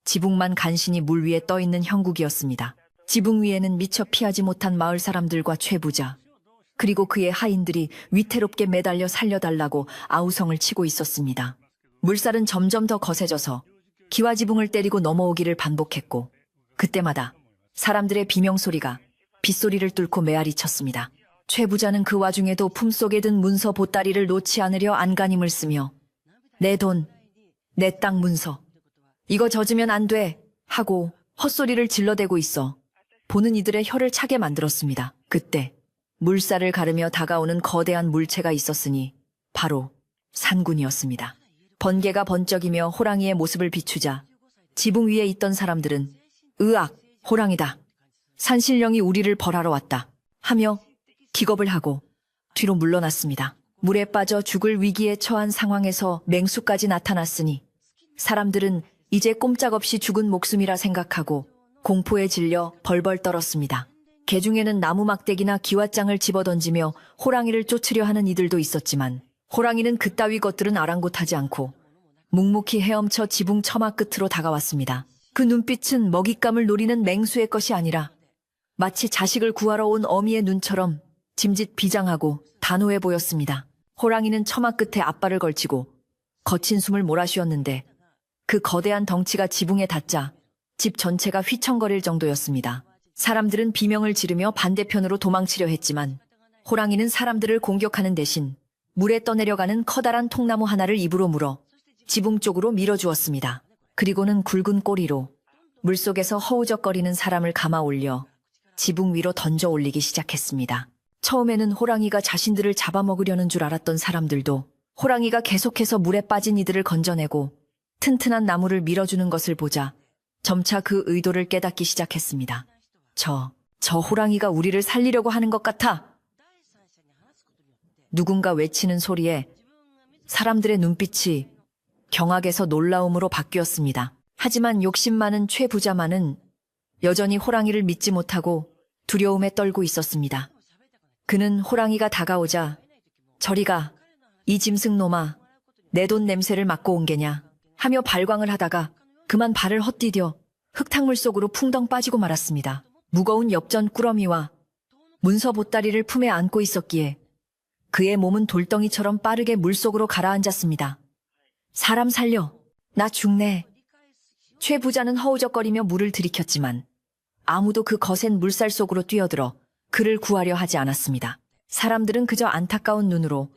지붕만 간신히 물 위에 떠있는 형국이었습니다. 지붕 위에는 미처 피하지 못한 마을 사람들과 최 부자, 그리고 그의 하인들이 위태롭게 매달려 살려달라고 아우성을 치고 있었습니다. 물살은 점점 더 거세져서 기와지붕을 때리고 넘어오기를 반복했고 그때마다 사람들의 비명소리가 빗소리를 뚫고 메아리 쳤습니다. 최 부자는 그 와중에도 품속에 든 문서 보따리를 놓지 않으려 안간힘을 쓰며 내 돈, 내 땅 문서, 이거 젖으면 안 돼 하고 헛소리를 질러대고 있어 보는 이들의 혀를 차게 만들었습니다. 그때 물살을 가르며 다가오는 거대한 물체가 있었으니 바로 산군이었습니다. 번개가 번쩍이며 호랑이의 모습을 비추자 지붕 위에 있던 사람들은 으악, 호랑이다. 산신령이 우리를 벌하러 왔다 하며 기겁을 하고 뒤로 물러났습니다. 물에 빠져 죽을 위기에 처한 상황에서 맹수까지 나타났으니 사람들은 이제 꼼짝없이 죽은 목숨이라 생각하고 공포에 질려 벌벌 떨었습니다. 개중에는 나무 막대기나 기왓장을 집어던지며 호랑이를 쫓으려 하는 이들도 있었지만 호랑이는 그따위 것들은 아랑곳하지 않고 묵묵히 헤엄쳐 지붕 처마 끝으로 다가왔습니다. 그 눈빛은 먹잇감을 노리는 맹수의 것이 아니라 마치 자식을 구하러 온 어미의 눈처럼 짐짓 비장하고 단호해 보였습니다. 호랑이는 처마 끝에 앞발을 걸치고 거친 숨을 몰아쉬었는데 그 거대한 덩치가 지붕에 닿자 집 전체가 휘청거릴 정도였습니다. 사람들은 비명을 지르며 반대편으로 도망치려 했지만 호랑이는 사람들을 공격하는 대신 물에 떠내려가는 커다란 통나무 하나를 입으로 물어 지붕 쪽으로 밀어주었습니다. 그리고는 굵은 꼬리로 물속에서 허우적거리는 사람을 감아 올려 지붕 위로 던져 올리기 시작했습니다. 처음에는 호랑이가 자신들을 잡아먹으려는 줄 알았던 사람들도 호랑이가 계속해서 물에 빠진 이들을 건져내고 튼튼한 나무를 밀어주는 것을 보자 점차 그 의도를 깨닫기 시작했습니다. 저 호랑이가 우리를 살리려고 하는 것 같아. 누군가 외치는 소리에 사람들의 눈빛이 경악에서 놀라움으로 바뀌었습니다. 하지만 욕심 많은 최 부자만은 여전히 호랑이를 믿지 못하고 두려움에 떨고 있었습니다. 그는 호랑이가 다가오자 저리 가, 이 짐승놈아, 내 돈 냄새를 맡고 온 게냐 하며 발광을 하다가 그만 발을 헛디뎌 흙탕물 속으로 풍덩 빠지고 말았습니다. 무거운 엽전 꾸러미와 문서 보따리를 품에 안고 있었기에 그의 몸은 돌덩이처럼 빠르게 물속으로 가라앉았습니다. 사람 살려, 나 죽네. 최 부자는 허우적거리며 물을 들이켰지만 아무도 그 거센 물살 속으로 뛰어들어 그를 구하려 하지 않았습니다. 사람들은 그저 안타까운 눈으로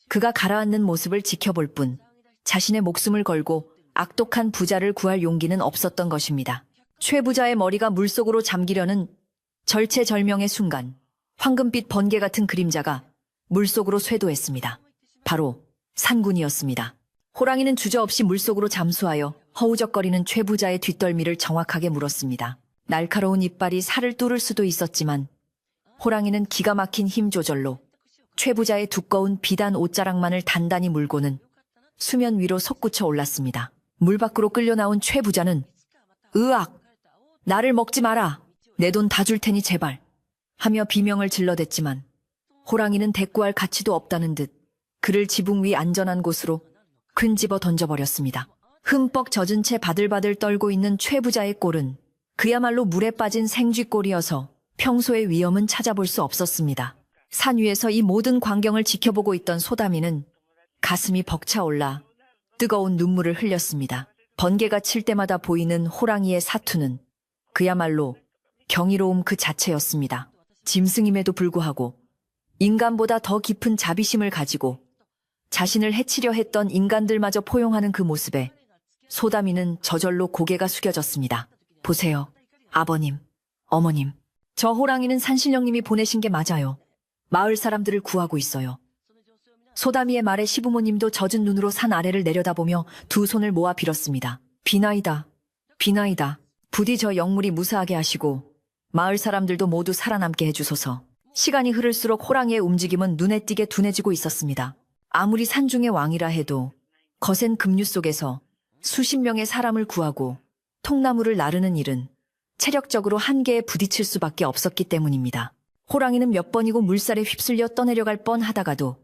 그가 가라앉는 모습을 지켜볼 뿐 자신의 목숨을 걸고 악독한 부자를 구할 용기는 없었던 것입니다. 최 부자의 머리가 물속으로 잠기려는 절체절명의 순간 황금빛 번개 같은 그림자가 물속으로 쇄도했습니다. 바로 산군이었습니다. 호랑이는 주저없이 물속으로 잠수하여 허우적거리는 최 부자의 뒷덜미를 정확하게 물었습니다. 날카로운 이빨이 살을 뚫을 수도 있었지만 호랑이는 기가 막힌 힘 조절로 최 부자의 두꺼운 비단 옷자락만을 단단히 물고는 수면 위로 솟구쳐 올랐습니다. 물 밖으로 끌려 나온 최 부자는 으악! 나를 먹지 마라! 내 돈 다 줄 테니 제발! 하며 비명을 질러댔지만 호랑이는 대꾸할 가치도 없다는 듯 그를 지붕 위 안전한 곳으로 끈집어 던져버렸습니다. 흠뻑 젖은 채 바들바들 떨고 있는 최 부자의 꼴은 그야말로 물에 빠진 생쥐꼴이어서 평소의 위험은 찾아볼 수 없었습니다. 산 위에서 이 모든 광경을 지켜보고 있던 소다미는 가슴이 벅차올라 뜨거운 눈물을 흘렸습니다. 번개가 칠 때마다 보이는 호랑이의 사투는 그야말로 경이로움 그 자체였습니다. 짐승임에도 불구하고 인간보다 더 깊은 자비심을 가지고 자신을 해치려 했던 인간들마저 포용하는 그 모습에 소다미는 저절로 고개가 숙여졌습니다. 보세요. 아버님, 어머님. 저 호랑이는 산신령님이 보내신 게 맞아요. 마을 사람들을 구하고 있어요. 소다미의 말에 시부모님도 젖은 눈으로 산 아래를 내려다보며 두 손을 모아 빌었습니다. 비나이다. 비나이다. 부디 저 영물이 무사하게 하시고 마을 사람들도 모두 살아남게 해주소서. 시간이 흐를수록 호랑이의 움직임은 눈에 띄게 둔해지고 있었습니다. 아무리 산중의 왕이라 해도 거센 급류 속에서 수십 명의 사람을 구하고 통나무를 나르는 일은 체력적으로 한계에 부딪힐 수밖에 없었기 때문입니다. 호랑이는 몇 번이고 물살에 휩쓸려 떠내려갈 뻔하다가도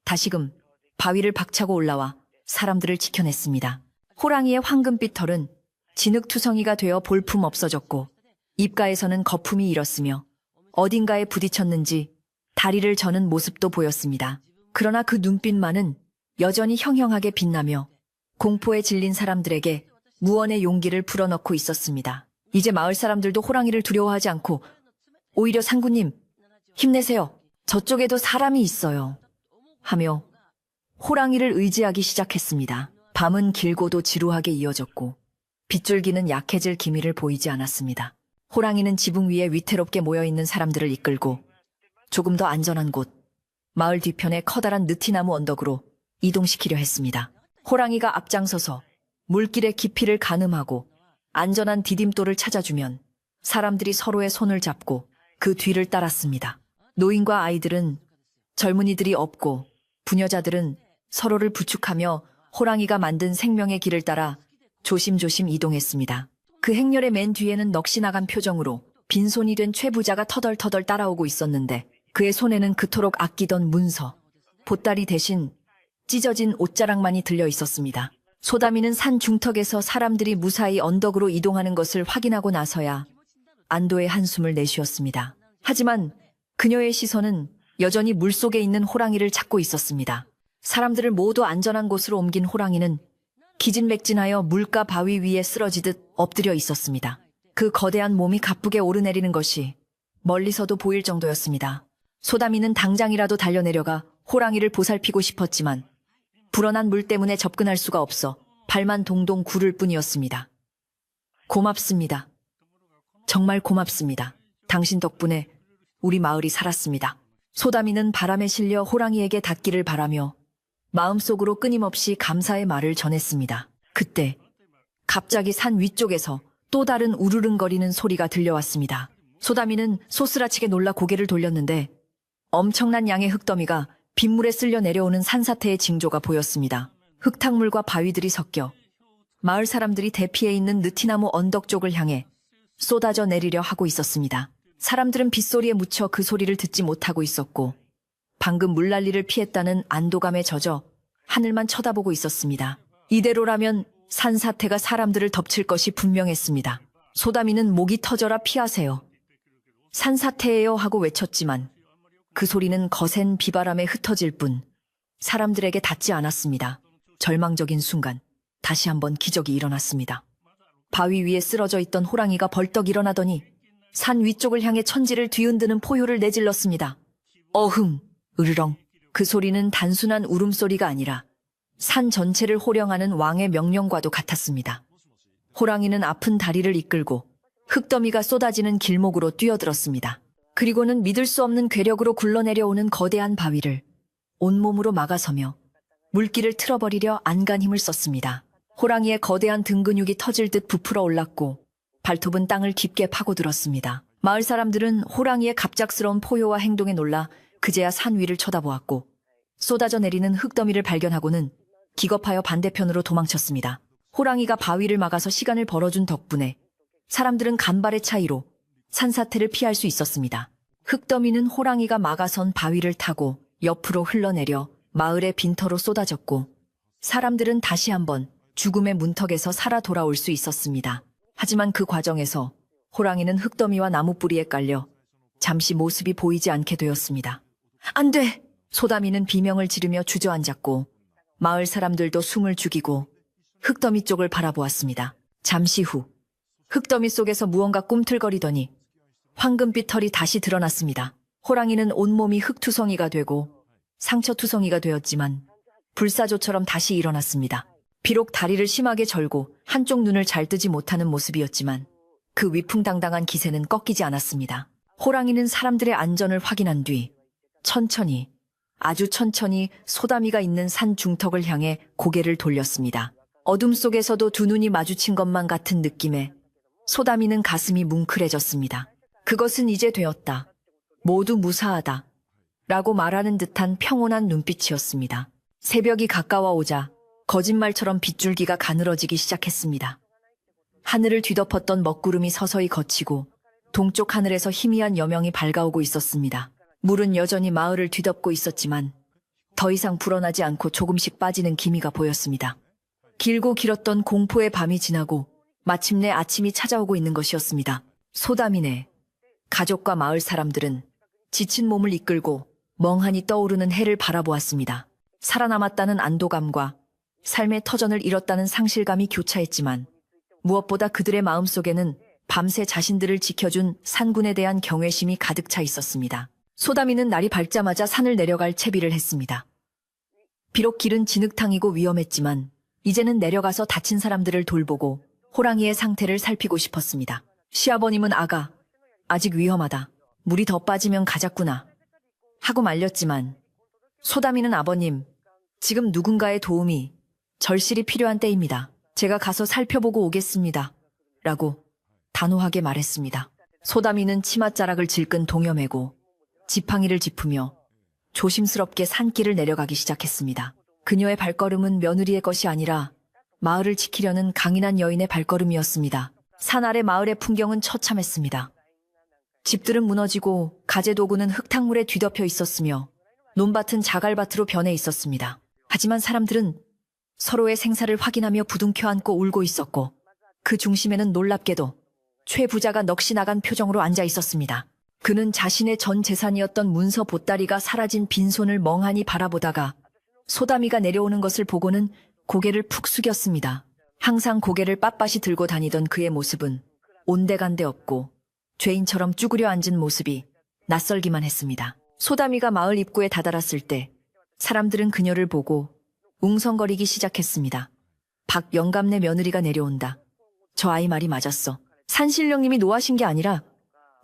다시금 바위를 박차고 올라와 사람들을 지켜냈습니다. 호랑이의 황금빛 털은 진흙투성이가 되어 볼품 없어졌고 입가에서는 거품이 일었으며 어딘가에 부딪혔는지 다리를 저는 모습도 보였습니다. 그러나 그 눈빛만은 여전히 형형하게 빛나며 공포에 질린 사람들에게 무언의 용기를 불어넣고 있었습니다. 이제 마을 사람들도 호랑이를 두려워하지 않고 오히려 상구님, 힘내세요. 저쪽에도 사람이 있어요. 하며 호랑이를 의지하기 시작했습니다. 밤은 길고도 지루하게 이어졌고 빗줄기는 약해질 기미를 보이지 않았습니다. 호랑이는 지붕 위에 위태롭게 모여있는 사람들을 이끌고 조금 더 안전한 곳, 마을 뒤편의 커다란 느티나무 언덕으로 이동시키려 했습니다. 호랑이가 앞장서서 물길의 깊이를 가늠하고 안전한 디딤돌을 찾아주면 사람들이 서로의 손을 잡고 그 뒤를 따랐습니다. 노인과 아이들은 젊은이들이 업고 부녀자들은 서로를 부축하며 호랑이가 만든 생명의 길을 따라 조심조심 이동했습니다. 그 행렬의 맨 뒤에는 넋이 나간 표정으로 빈손이 된 최 부자가 터덜터덜 따라오고 있었는데 그의 손에는 그토록 아끼던 문서, 보따리 대신 찢어진 옷자락만이 들려 있었습니다. 소다미는 산 중턱에서 사람들이 무사히 언덕으로 이동하는 것을 확인하고 나서야 안도의 한숨을 내쉬었습니다. 하지만 그녀의 시선은 여전히 물속에 있는 호랑이를 찾고 있었습니다. 사람들을 모두 안전한 곳으로 옮긴 호랑이는 기진맥진하여 물가 바위 위에 쓰러지듯 엎드려 있었습니다. 그 거대한 몸이 가쁘게 오르내리는 것이 멀리서도 보일 정도였습니다. 소다미는 당장이라도 달려내려가 호랑이를 보살피고 싶었지만 불어난 물 때문에 접근할 수가 없어 발만 동동 구를 뿐이었습니다. 고맙습니다. 정말 고맙습니다. 당신 덕분에 우리 마을이 살았습니다. 소다미는 바람에 실려 호랑이에게 닿기를 바라며 마음속으로 끊임없이 감사의 말을 전했습니다. 그때 갑자기 산 위쪽에서 또 다른 우르릉거리는 소리가 들려왔습니다. 소다미는 소스라치게 놀라 고개를 돌렸는데 엄청난 양의 흙더미가 빗물에 쓸려 내려오는 산사태의 징조가 보였습니다. 흙탕물과 바위들이 섞여 마을 사람들이 대피해 있는 느티나무 언덕 쪽을 향해 쏟아져 내리려 하고 있었습니다. 사람들은 빗소리에 묻혀 그 소리를 듣지 못하고 있었고 방금 물난리를 피했다는 안도감에 젖어 하늘만 쳐다보고 있었습니다. 이대로라면 산사태가 사람들을 덮칠 것이 분명했습니다. 소다미는 목이 터져라 피하세요. 산사태예요 하고 외쳤지만 그 소리는 거센 비바람에 흩어질 뿐 사람들에게 닿지 않았습니다. 절망적인 순간 다시 한번 기적이 일어났습니다. 바위 위에 쓰러져 있던 호랑이가 벌떡 일어나더니 산 위쪽을 향해 천지를 뒤흔드는 포효를 내질렀습니다. 어흥! 으르렁. 그 소리는 단순한 울음소리가 아니라 산 전체를 호령하는 왕의 명령과도 같았습니다. 호랑이는 아픈 다리를 이끌고 흙더미가 쏟아지는 길목으로 뛰어들었습니다. 그리고는 믿을 수 없는 괴력으로 굴러내려오는 거대한 바위를 온몸으로 막아서며 물길을 틀어버리려 안간 힘을 썼습니다. 호랑이의 거대한 등 근육이 터질 듯 부풀어 올랐고 발톱은 땅을 깊게 파고들었습니다. 마을 사람들은 호랑이의 갑작스러운 포효와 행동에 놀라 그제야 산 위를 쳐다보았고 쏟아져 내리는 흙더미를 발견하고는 기겁하여 반대편으로 도망쳤습니다. 호랑이가 바위를 막아서 시간을 벌어준 덕분에 사람들은 간발의 차이로 산사태를 피할 수 있었습니다. 흙더미는 호랑이가 막아선 바위를 타고 옆으로 흘러내려 마을의 빈터로 쏟아졌고 사람들은 다시 한번 죽음의 문턱에서 살아 돌아올 수 있었습니다. 하지만 그 과정에서 호랑이는 흙더미와 나무뿌리에 깔려 잠시 모습이 보이지 않게 되었습니다. 안 돼! 소다미는 비명을 지르며 주저앉았고 마을 사람들도 숨을 죽이고 흙더미 쪽을 바라보았습니다. 잠시 후 흙더미 속에서 무언가 꿈틀거리더니 황금빛 털이 다시 드러났습니다. 호랑이는 온몸이 흙투성이가 되고 상처투성이가 되었지만 불사조처럼 다시 일어났습니다. 비록 다리를 심하게 절고 한쪽 눈을 잘 뜨지 못하는 모습이었지만 그 위풍당당한 기세는 꺾이지 않았습니다. 호랑이는 사람들의 안전을 확인한 뒤 천천히, 아주 천천히 소다미가 있는 산 중턱을 향해 고개를 돌렸습니다. 어둠 속에서도 두 눈이 마주친 것만 같은 느낌에 소다미는 가슴이 뭉클해졌습니다. 그것은 이제 되었다. 모두 무사하다. 라고 말하는 듯한 평온한 눈빛이었습니다. 새벽이 가까워 오자 거짓말처럼 빗줄기가 가늘어지기 시작했습니다. 하늘을 뒤덮었던 먹구름이 서서히 걷히고 동쪽 하늘에서 희미한 여명이 밝아오고 있었습니다. 물은 여전히 마을을 뒤덮고 있었지만 더 이상 불어나지 않고 조금씩 빠지는 기미가 보였습니다. 길고 길었던 공포의 밤이 지나고 마침내 아침이 찾아오고 있는 것이었습니다. 소다미네 가족과 마을 사람들은 지친 몸을 이끌고 멍하니 떠오르는 해를 바라보았습니다. 살아남았다는 안도감과 삶의 터전을 잃었다는 상실감이 교차했지만 무엇보다 그들의 마음속에는 밤새 자신들을 지켜준 산군에 대한 경외심이 가득 차 있었습니다. 소다미는 날이 밝자마자 산을 내려갈 채비를 했습니다. 비록 길은 진흙탕이고 위험했지만 이제는 내려가서 다친 사람들을 돌보고 호랑이의 상태를 살피고 싶었습니다. 시아버님은 아가, 아직 위험하다. 물이 더 빠지면 가자꾸나. 하고 말렸지만 소다미는 아버님, 지금 누군가의 도움이 절실히 필요한 때입니다. 제가 가서 살펴보고 오겠습니다. 라고 단호하게 말했습니다. 소다미는 치맛자락을 질끈 동여매고 지팡이를 짚으며 조심스럽게 산길을 내려가기 시작했습니다. 그녀의 발걸음은 며느리의 것이 아니라 마을을 지키려는 강인한 여인의 발걸음이었습니다. 산 아래 마을의 풍경은 처참했습니다. 집들은 무너지고 가재도구는 흙탕물에 뒤덮여 있었으며 논밭은 자갈밭으로 변해 있었습니다. 하지만 사람들은 서로의 생사를 확인하며 부둥켜 안고 울고 있었고 그 중심에는 놀랍게도 최 부자가 넋이 나간 표정으로 앉아 있었습니다. 그는 자신의 전 재산이었던 문서 보따리가 사라진 빈손을 멍하니 바라보다가 소다미가 내려오는 것을 보고는 고개를 푹 숙였습니다. 항상 고개를 빳빳이 들고 다니던 그의 모습은 온데간데 없고 죄인처럼 쭈그려 앉은 모습이 낯설기만 했습니다. 소다미가 마을 입구에 다다랐을 때 사람들은 그녀를 보고 웅성거리기 시작했습니다. 박 영감네 며느리가 내려온다. 저 아이 말이 맞았어. 산신령님이 노하신 게 아니라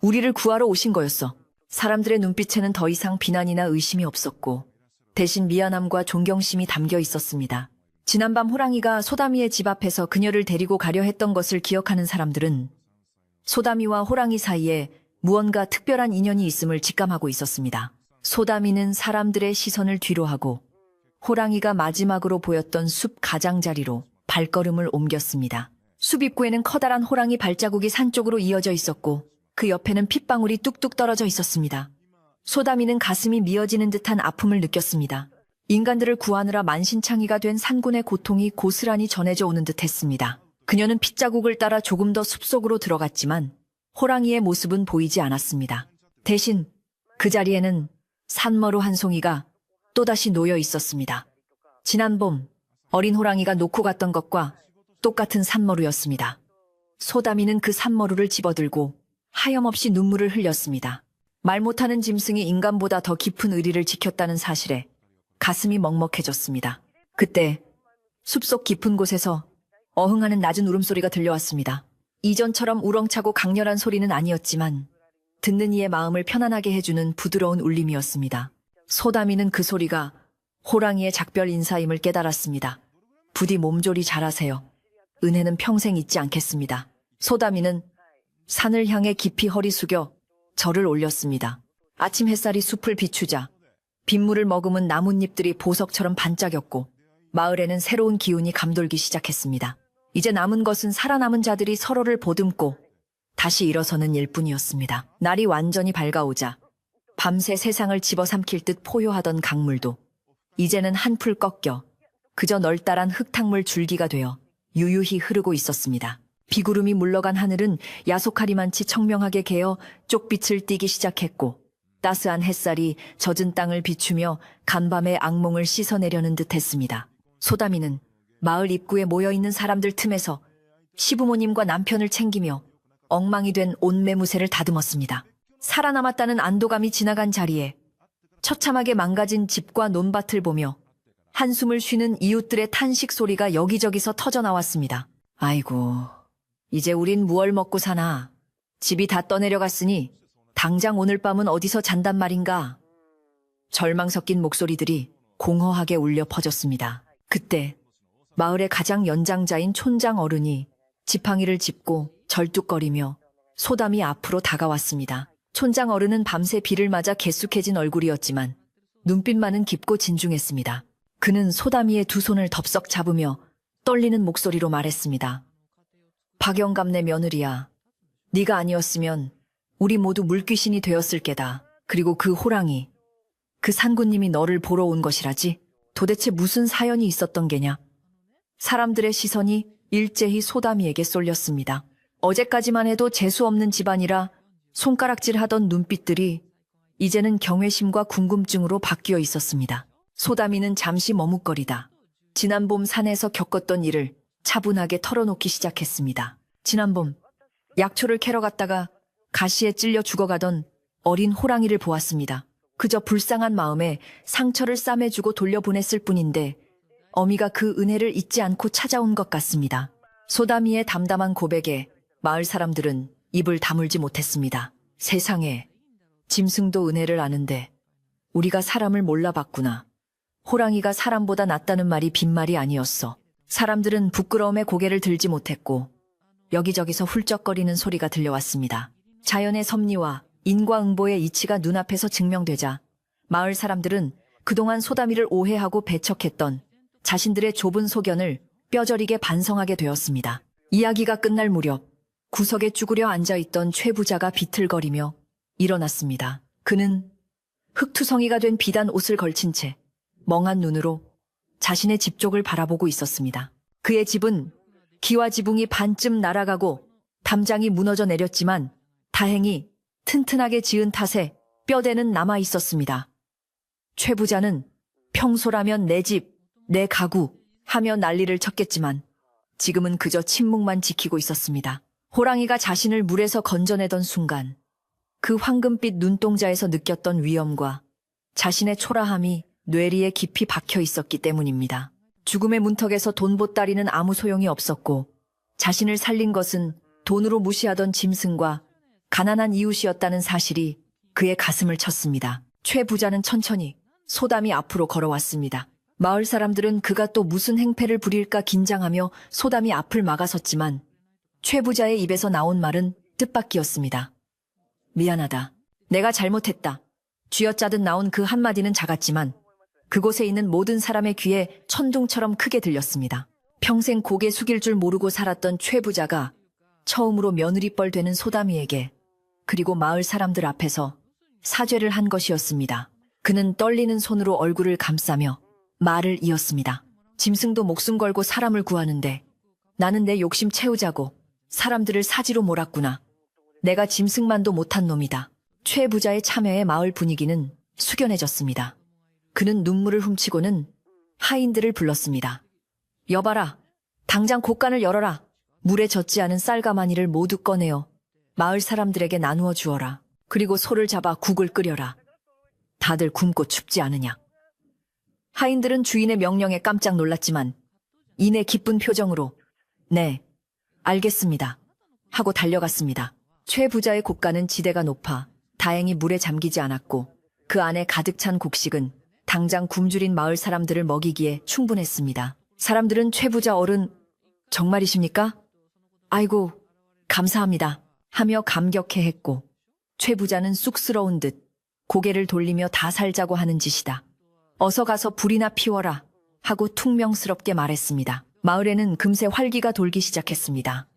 우리를 구하러 오신 거였어. 사람들의 눈빛에는 더 이상 비난이나 의심이 없었고 대신 미안함과 존경심이 담겨 있었습니다. 지난밤 호랑이가 소다미의 집 앞에서 그녀를 데리고 가려 했던 것을 기억하는 사람들은 소다미와 호랑이 사이에 무언가 특별한 인연이 있음을 직감하고 있었습니다. 소다미는 사람들의 시선을 뒤로하고 호랑이가 마지막으로 보였던 숲 가장자리로 발걸음을 옮겼습니다. 숲 입구에는 커다란 호랑이 발자국이 산 쪽으로 이어져 있었고 그 옆에는 핏방울이 뚝뚝 떨어져 있었습니다. 소다미는 가슴이 미어지는 듯한 아픔을 느꼈습니다. 인간들을 구하느라 만신창이가 된 산군의 고통이 고스란히 전해져 오는 듯했습니다. 그녀는 핏자국을 따라 조금 더 숲속으로 들어갔지만 호랑이의 모습은 보이지 않았습니다. 대신 그 자리에는 산머루 한 송이가 또다시 놓여 있었습니다. 지난 봄 어린 호랑이가 놓고 갔던 것과 똑같은 산머루였습니다. 소다미는 그 산머루를 집어들고 하염없이 눈물을 흘렸습니다. 말 못하는 짐승이 인간보다 더 깊은 의리를 지켰다는 사실에 가슴이 먹먹해졌습니다. 그때 숲속 깊은 곳에서 어흥하는 낮은 울음소리가 들려왔습니다. 이전처럼 우렁차고 강렬한 소리는 아니었지만 듣는 이의 마음을 편안하게 해주는 부드러운 울림이었습니다. 소다미는 그 소리가 호랑이의 작별 인사임을 깨달았습니다. 부디 몸조리 잘하세요. 은혜는 평생 잊지 않겠습니다. 소다미는 산을 향해 깊이 허리 숙여 절을 올렸습니다. 아침 햇살이 숲을 비추자 빗물을 머금은 나뭇잎들이 보석처럼 반짝였고 마을에는 새로운 기운이 감돌기 시작했습니다. 이제 남은 것은 살아남은 자들이 서로를 보듬고 다시 일어서는 일뿐이었습니다. 날이 완전히 밝아오자 밤새 세상을 집어삼킬 듯 포효하던 강물도 이제는 한풀 꺾여 그저 널따란 흙탕물 줄기가 되어 유유히 흐르고 있었습니다. 비구름이 물러간 하늘은 야속하리만치 청명하게 개어 쪽빛을 띠기 시작했고 따스한 햇살이 젖은 땅을 비추며 간밤의 악몽을 씻어내려는 듯했습니다. 소다미는 마을 입구에 모여있는 사람들 틈에서 시부모님과 남편을 챙기며 엉망이 된 온매무새를 다듬었습니다. 살아남았다는 안도감이 지나간 자리에 처참하게 망가진 집과 논밭을 보며 한숨을 쉬는 이웃들의 탄식 소리가 여기저기서 터져나왔습니다. 아이고, 이제 우린 무얼 먹고 사나. 집이 다 떠내려갔으니 당장 오늘 밤은 어디서 잔단 말인가. 절망 섞인 목소리들이 공허하게 울려 퍼졌습니다. 그때 마을의 가장 연장자인 촌장 어른이 지팡이를 짚고 절뚝거리며 소담이 앞으로 다가왔습니다. 촌장 어른은 밤새 비를 맞아 개쑥해진 얼굴이었지만 눈빛만은 깊고 진중했습니다. 그는 소담이의 두 손을 덥석 잡으며 떨리는 목소리로 말했습니다. 박영감네 며느리야, 네가 아니었으면 우리 모두 물귀신이 되었을 게다. 그리고 그 호랑이, 그 산군님이 너를 보러 온 것이라지? 도대체 무슨 사연이 있었던 게냐? 사람들의 시선이 일제히 소담이에게 쏠렸습니다. 어제까지만 해도 재수없는 집안이라 손가락질하던 눈빛들이 이제는 경외심과 궁금증으로 바뀌어 있었습니다. 소담이는 잠시 머뭇거리다 지난 봄 산에서 겪었던 일을 차분하게 털어놓기 시작했습니다. 지난 봄 약초를 캐러 갔다가 가시에 찔려 죽어가던 어린 호랑이를 보았습니다. 그저 불쌍한 마음에 상처를 싸매주고 돌려보냈을 뿐인데 어미가 그 은혜를 잊지 않고 찾아온 것 같습니다. 소담이의 담담한 고백에 마을 사람들은 입을 다물지 못했습니다. 세상에, 짐승도 은혜를 아는데 우리가 사람을 몰라봤구나. 호랑이가 사람보다 낫다는 말이 빈말이 아니었어. 사람들은 부끄러움에 고개를 들지 못했고 여기저기서 훌쩍거리는 소리가 들려왔습니다. 자연의 섭리와 인과응보의 이치가 눈앞에서 증명되자 마을 사람들은 그동안 소다미를 오해하고 배척했던 자신들의 좁은 소견을 뼈저리게 반성하게 되었습니다. 이야기가 끝날 무렵 구석에 쭈그려 앉아있던 최 부자가 비틀거리며 일어났습니다. 그는 흙투성이가 된 비단 옷을 걸친 채 멍한 눈으로 자신의 집 쪽을 바라보고 있었습니다. 그의 집은 기와 지붕이 반쯤 날아가고 담장이 무너져 내렸지만 다행히 튼튼하게 지은 탓에 뼈대는 남아 있었습니다. 최 부자는 평소라면 내 집, 내 가구 하며 난리를 쳤겠지만 지금은 그저 침묵만 지키고 있었습니다. 호랑이가 자신을 물에서 건져내던 순간 그 황금빛 눈동자에서 느꼈던 위엄과 자신의 초라함이 뇌리에 깊이 박혀 있었기 때문입니다. 죽음의 문턱에서 돈 보따리는 아무 소용이 없었고 자신을 살린 것은 돈으로 무시하던 짐승과 가난한 이웃이었다는 사실이 그의 가슴을 쳤습니다. 최 부자는 천천히 소담이 앞으로 걸어왔습니다. 마을 사람들은 그가 또 무슨 행패를 부릴까 긴장하며 소담이 앞을 막아섰지만 최 부자의 입에서 나온 말은 뜻밖이었습니다. 미안하다. 내가 잘못했다. 쥐어짜듯 나온 그 한마디는 작았지만 그곳에 있는 모든 사람의 귀에 천둥처럼 크게 들렸습니다. 평생 고개 숙일 줄 모르고 살았던 최 부자가 처음으로 며느리뻘 되는 소담이에게 그리고 마을 사람들 앞에서 사죄를 한 것이었습니다. 그는 떨리는 손으로 얼굴을 감싸며 말을 이었습니다. 짐승도 목숨 걸고 사람을 구하는데 나는 내 욕심 채우자고 사람들을 사지로 몰았구나. 내가 짐승만도 못한 놈이다. 최 부자의 참여에 마을 분위기는 숙연해졌습니다. 그는 눈물을 훔치고는 하인들을 불렀습니다. 여봐라, 당장 곳간을 열어라. 물에 젖지 않은 쌀가마니를 모두 꺼내어 마을 사람들에게 나누어 주어라. 그리고 소를 잡아 국을 끓여라. 다들 굶고 춥지 않으냐. 하인들은 주인의 명령에 깜짝 놀랐지만 이내 기쁜 표정으로 네, 알겠습니다. 하고 달려갔습니다. 최 부자의 곳간은 지대가 높아 다행히 물에 잠기지 않았고 그 안에 가득 찬 곡식은 당장 굶주린 마을 사람들을 먹이기에 충분했습니다. 사람들은 최 부자 어른 정말이십니까? 아이고 감사합니다 하며 감격해했고 최 부자는 쑥스러운 듯 고개를 돌리며 다 살자고 하는 짓이다. 어서 가서 불이나 피워라 하고 퉁명스럽게 말했습니다. 마을에는 금세 활기가 돌기 시작했습니다.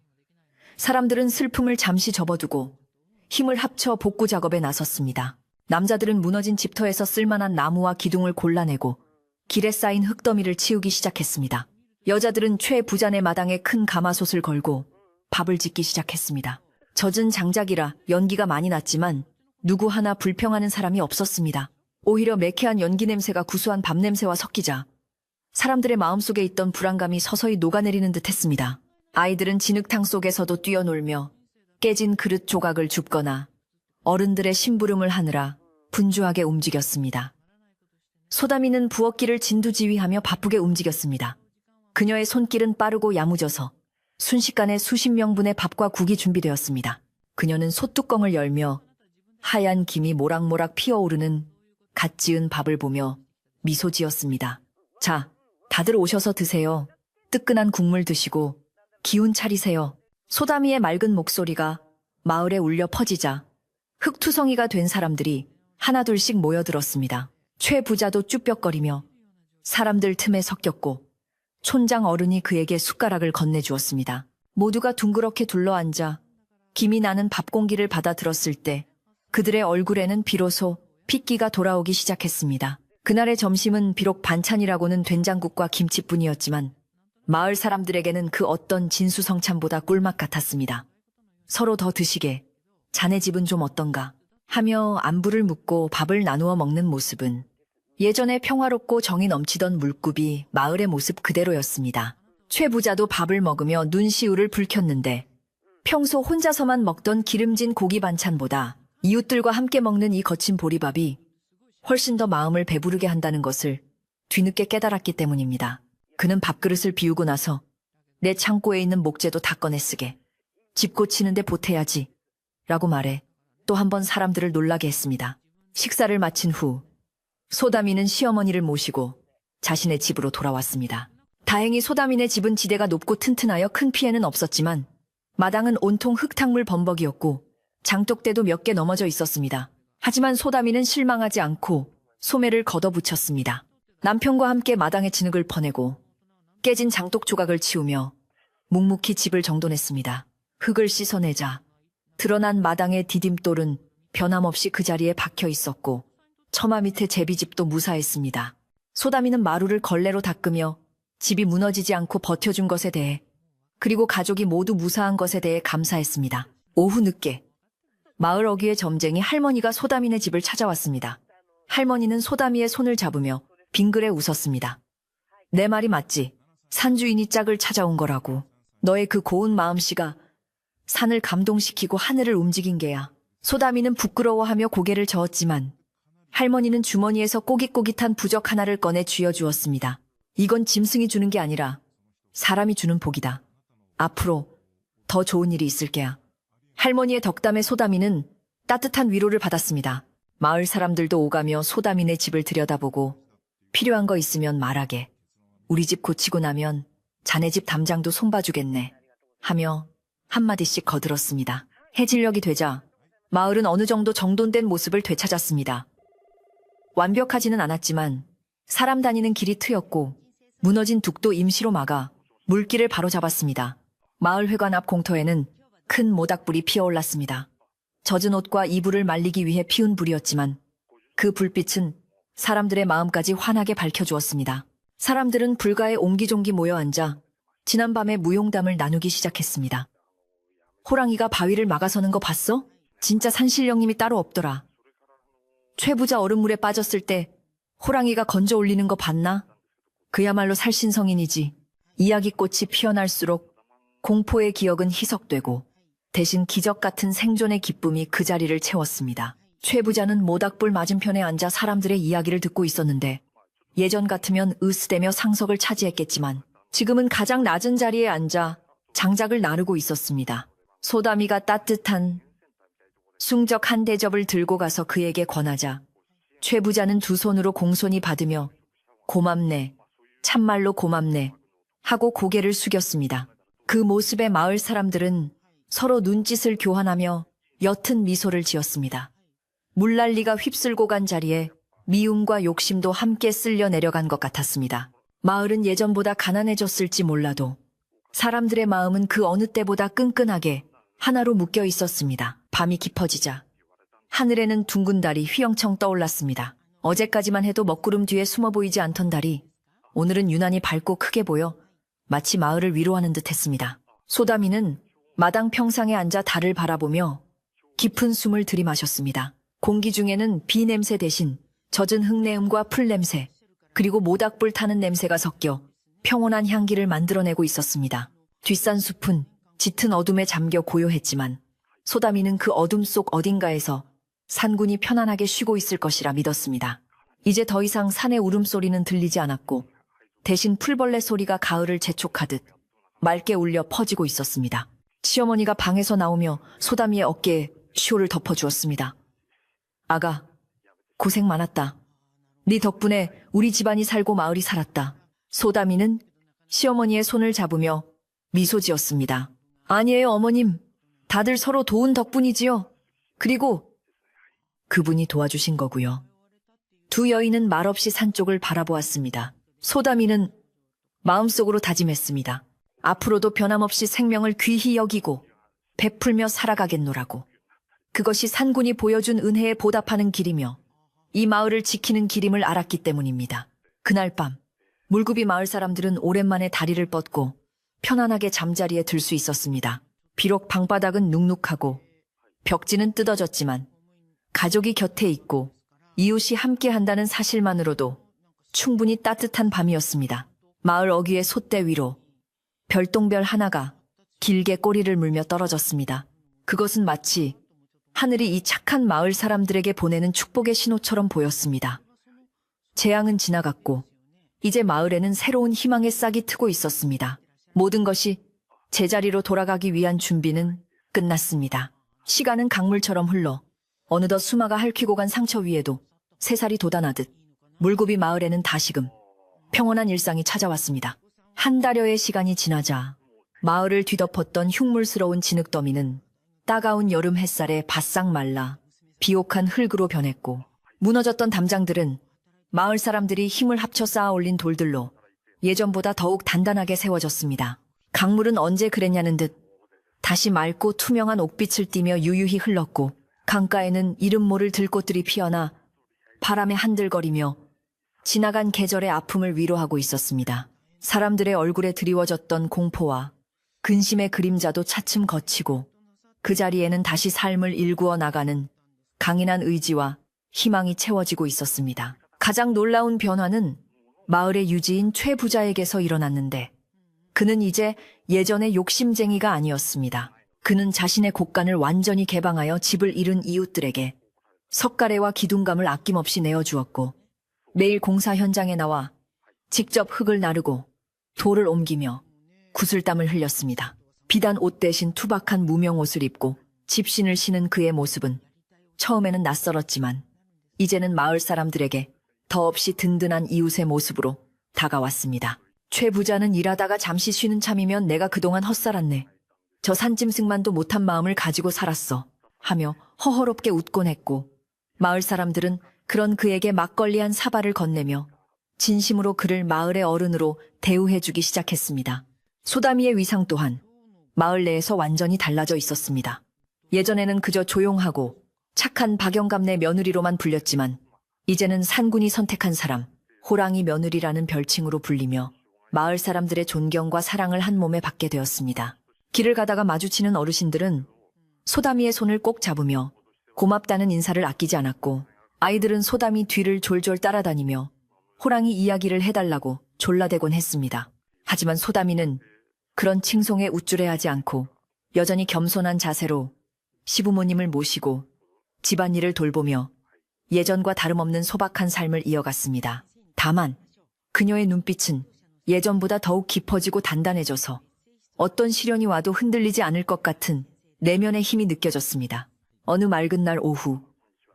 사람들은 슬픔을 잠시 접어두고 힘을 합쳐 복구 작업에 나섰습니다. 남자들은 무너진 집터에서 쓸만한 나무와 기둥을 골라내고 길에 쌓인 흙더미를 치우기 시작했습니다. 여자들은 최 부자네 마당에 큰 가마솥을 걸고 밥을 짓기 시작했습니다. 젖은 장작이라 연기가 많이 났지만 누구 하나 불평하는 사람이 없었습니다. 오히려 매캐한 연기 냄새가 구수한 밥 냄새와 섞이자 사람들의 마음속에 있던 불안감이 서서히 녹아내리는 듯 했습니다. 아이들은 진흙탕 속에서도 뛰어놀며 깨진 그릇 조각을 줍거나 어른들의 심부름을 하느라 분주하게 움직였습니다. 소다미는 부엌길을 진두지휘하며 바쁘게 움직였습니다. 그녀의 손길은 빠르고 야무져서 순식간에 수십 명분의 밥과 국이 준비되었습니다. 그녀는 솥뚜껑을 열며 하얀 김이 모락모락 피어오르는 갓 지은 밥을 보며 미소 지었습니다. 자, 다들 오셔서 드세요. 뜨끈한 국물 드시고 기운 차리세요. 소다미의 맑은 목소리가 마을에 울려 퍼지자 흙투성이가 된 사람들이 하나둘씩 모여들었습니다. 최 부자도 쭈뼛거리며 사람들 틈에 섞였고 촌장 어른이 그에게 숟가락을 건네주었습니다. 모두가 둥그렇게 둘러앉아 김이 나는 밥 공기를 받아 들었을 때 그들의 얼굴에는 비로소 핏기가 돌아오기 시작했습니다. 그날의 점심은 비록 반찬이라고는 된장국과 김치뿐이었지만 마을 사람들에게는 그 어떤 진수성찬보다 꿀맛 같았습니다. 서로 더 드시게, 자네 집은 좀 어떤가 하며 안부를 묻고 밥을 나누어 먹는 모습은 예전에 평화롭고 정이 넘치던 물굽이 마을의 모습 그대로였습니다. 최 부자도 밥을 먹으며 눈시울을 붉혔는데 평소 혼자서만 먹던 기름진 고기 반찬보다 이웃들과 함께 먹는 이 거친 보리밥이 훨씬 더 마음을 배부르게 한다는 것을 뒤늦게 깨달았기 때문입니다. 그는 밥그릇을 비우고 나서 내 창고에 있는 목재도 다 꺼내 쓰게. 집 고치는데 보태야지. 라고 말해 또 한 번 사람들을 놀라게 했습니다. 식사를 마친 후 소다미는 시어머니를 모시고 자신의 집으로 돌아왔습니다. 다행히 소다미네 집은 지대가 높고 튼튼하여 큰 피해는 없었지만 마당은 온통 흙탕물 범벅이었고 장독대도 몇 개 넘어져 있었습니다. 하지만 소다미는 실망하지 않고 소매를 걷어붙였습니다. 남편과 함께 마당에 진흙을 퍼내고 깨진 장독 조각을 치우며 묵묵히 집을 정돈했습니다. 흙을 씻어내자 드러난 마당의 디딤돌은 변함없이 그 자리에 박혀 있었고 처마 밑에 제비집도 무사했습니다. 소다미는 마루를 걸레로 닦으며 집이 무너지지 않고 버텨준 것에 대해 그리고 가족이 모두 무사한 것에 대해 감사했습니다. 오후 늦게 마을 어귀의 점쟁이 할머니가 소다미네 집을 찾아왔습니다. 할머니는 소다미의 손을 잡으며 빙그레 웃었습니다. 내 말이 맞지? 산주인이 짝을 찾아온 거라고. 너의 그 고운 마음씨가 산을 감동시키고 하늘을 움직인 게야. 소다미는 부끄러워하며 고개를 저었지만 할머니는 주머니에서 꼬깃꼬깃한 부적 하나를 꺼내 쥐어주었습니다. 이건 짐승이 주는 게 아니라 사람이 주는 복이다. 앞으로 더 좋은 일이 있을 게야. 할머니의 덕담에 소다미는 따뜻한 위로를 받았습니다. 마을 사람들도 오가며 소다미네 집을 들여다보고 필요한 거 있으면 말하게. 우리 집 고치고 나면 자네 집 담장도 손봐주겠네. 하며 한마디씩 거들었습니다. 해질녘이 되자 마을은 어느 정도 정돈된 모습을 되찾았습니다. 완벽하지는 않았지만 사람 다니는 길이 트였고 무너진 둑도 임시로 막아 물길을 바로잡았습니다. 마을 회관 앞 공터에는 큰 모닥불이 피어올랐습니다. 젖은 옷과 이불을 말리기 위해 피운 불이었지만 그 불빛은 사람들의 마음까지 환하게 밝혀주었습니다. 사람들은 불가에 옹기종기 모여 앉아 지난밤의 무용담을 나누기 시작했습니다. 호랑이가 바위를 막아서는 거 봤어? 진짜 산신령님이 따로 없더라. 최 부자 얼음물에 빠졌을 때 호랑이가 건져 올리는 거 봤나? 그야말로 살신성인이지. 이야기꽃이 피어날수록 공포의 기억은 희석되고 대신 기적 같은 생존의 기쁨이 그 자리를 채웠습니다. 최 부자는 모닥불 맞은편에 앉아 사람들의 이야기를 듣고 있었는데 예전 같으면 으스대며 상석을 차지했겠지만 지금은 가장 낮은 자리에 앉아 장작을 나르고 있었습니다. 소다미가 따뜻한 숭적 한 대접을 들고 가서 그에게 권하자 최 부자는 두 손으로 공손히 받으며 고맙네, 참말로 고맙네 하고 고개를 숙였습니다. 그 모습에 마을 사람들은 서로 눈짓을 교환하며 옅은 미소를 지었습니다. 물난리가 휩쓸고 간 자리에 미움과 욕심도 함께 쓸려 내려간 것 같았습니다. 마을은 예전보다 가난해졌을지 몰라도 사람들의 마음은 그 어느 때보다 끈끈하게 하나로 묶여 있었습니다. 밤이 깊어지자 하늘에는 둥근 달이 휘영청 떠올랐습니다. 어제까지만 해도 먹구름 뒤에 숨어 보이지 않던 달이 오늘은 유난히 밝고 크게 보여 마치 마을을 위로하는 듯 했습니다. 소다미는 마당 평상에 앉아 달을 바라보며 깊은 숨을 들이마셨습니다. 공기 중에는 비 냄새 대신 젖은 흙내음과 풀 냄새, 그리고 모닥불 타는 냄새가 섞여 평온한 향기를 만들어내고 있었습니다. 뒷산 숲은 짙은 어둠에 잠겨 고요했지만 소다미는 그 어둠 속 어딘가에서 산군이 편안하게 쉬고 있을 것이라 믿었습니다. 이제 더 이상 산의 울음소리는 들리지 않았고 대신 풀벌레 소리가 가을을 재촉하듯 맑게 울려 퍼지고 있었습니다. 시어머니가 방에서 나오며 소다미의 어깨에 쇼를 덮어주었습니다. 아가, 고생 많았다. 네 덕분에 우리 집안이 살고 마을이 살았다. 소다미는 시어머니의 손을 잡으며 미소 지었습니다. 아니에요, 어머님. 다들 서로 도운 덕분이지요. 그리고 그분이 도와주신 거고요. 두 여인은 말없이 산 쪽을 바라보았습니다. 소다미는 마음속으로 다짐했습니다. 앞으로도 변함없이 생명을 귀히 여기고 베풀며 살아가겠노라고. 그것이 산군이 보여준 은혜에 보답하는 길이며 이 마을을 지키는 길임을 알았기 때문입니다. 그날 밤 물굽이 마을 사람들은 오랜만에 다리를 뻗고 편안하게 잠자리에 들 수 있었습니다. 비록 방바닥은 눅눅하고 벽지는 뜯어졌지만 가족이 곁에 있고 이웃이 함께한다는 사실만으로도 충분히 따뜻한 밤이었습니다. 마을 어귀의 솥대 위로 별똥별 하나가 길게 꼬리를 물며 떨어졌습니다. 그것은 마치 하늘이 이 착한 마을 사람들에게 보내는 축복의 신호처럼 보였습니다. 재앙은 지나갔고 이제 마을에는 새로운 희망의 싹이 트고 있었습니다. 모든 것이 제자리로 돌아가기 위한 준비는 끝났습니다. 시간은 강물처럼 흘러 어느덧 수마가 핥히고 간 상처 위에도 새살이 돋아나듯 물굽이 마을에는 다시금 평온한 일상이 찾아왔습니다. 한 달여의 시간이 지나자 마을을 뒤덮었던 흉물스러운 진흙더미는 따가운 여름 햇살에 바싹 말라 비옥한 흙으로 변했고 무너졌던 담장들은 마을 사람들이 힘을 합쳐 쌓아 올린 돌들로 예전보다 더욱 단단하게 세워졌습니다. 강물은 언제 그랬냐는 듯 다시 맑고 투명한 옥빛을 띠며 유유히 흘렀고 강가에는 이름 모를 들꽃들이 피어나 바람에 한들거리며 지나간 계절의 아픔을 위로하고 있었습니다. 사람들의 얼굴에 드리워졌던 공포와 근심의 그림자도 차츰 걷히고 그 자리에는 다시 삶을 일구어 나가는 강인한 의지와 희망이 채워지고 있었습니다. 가장 놀라운 변화는 마을의 유지인 최 부자에게서 일어났는데 그는 이제 예전의 욕심쟁이가 아니었습니다. 그는 자신의 곳간을 완전히 개방하여 집을 잃은 이웃들에게 석가래와 기둥감을 아낌없이 내어주었고 매일 공사 현장에 나와 직접 흙을 나르고 돌을 옮기며 구슬땀을 흘렸습니다. 비단 옷 대신 투박한 무명 옷을 입고 집신을 신은 그의 모습은 처음에는 낯설었지만 이제는 마을 사람들에게 더없이 든든한 이웃의 모습으로 다가왔습니다. 최 부자는 일하다가 잠시 쉬는 참이면 내가 그동안 헛살았네. 저 산짐승만도 못한 마음을 가지고 살았어. 하며 허허롭게 웃곤 했고 마을 사람들은 그런 그에게 막걸리한 사발을 건네며 진심으로 그를 마을의 어른으로 대우해주기 시작했습니다. 소다미의 위상 또한 마을 내에서 완전히 달라져 있었습니다. 예전에는 그저 조용하고 착한 박영감네 며느리로만 불렸지만 이제는 산군이 선택한 사람, 호랑이 며느리라는 별칭으로 불리며 마을 사람들의 존경과 사랑을 한 몸에 받게 되었습니다. 길을 가다가 마주치는 어르신들은 소다미의 손을 꼭 잡으며 고맙다는 인사를 아끼지 않았고 아이들은 소다미 뒤를 졸졸 따라다니며 호랑이 이야기를 해달라고 졸라대곤 했습니다. 하지만 소다미는 그런 칭송에 우쭐해하지 않고 여전히 겸손한 자세로 시부모님을 모시고 집안일을 돌보며 예전과 다름없는 소박한 삶을 이어갔습니다. 다만 그녀의 눈빛은 예전보다 더욱 깊어지고 단단해져서 어떤 시련이 와도 흔들리지 않을 것 같은 내면의 힘이 느껴졌습니다. 어느 맑은 날 오후,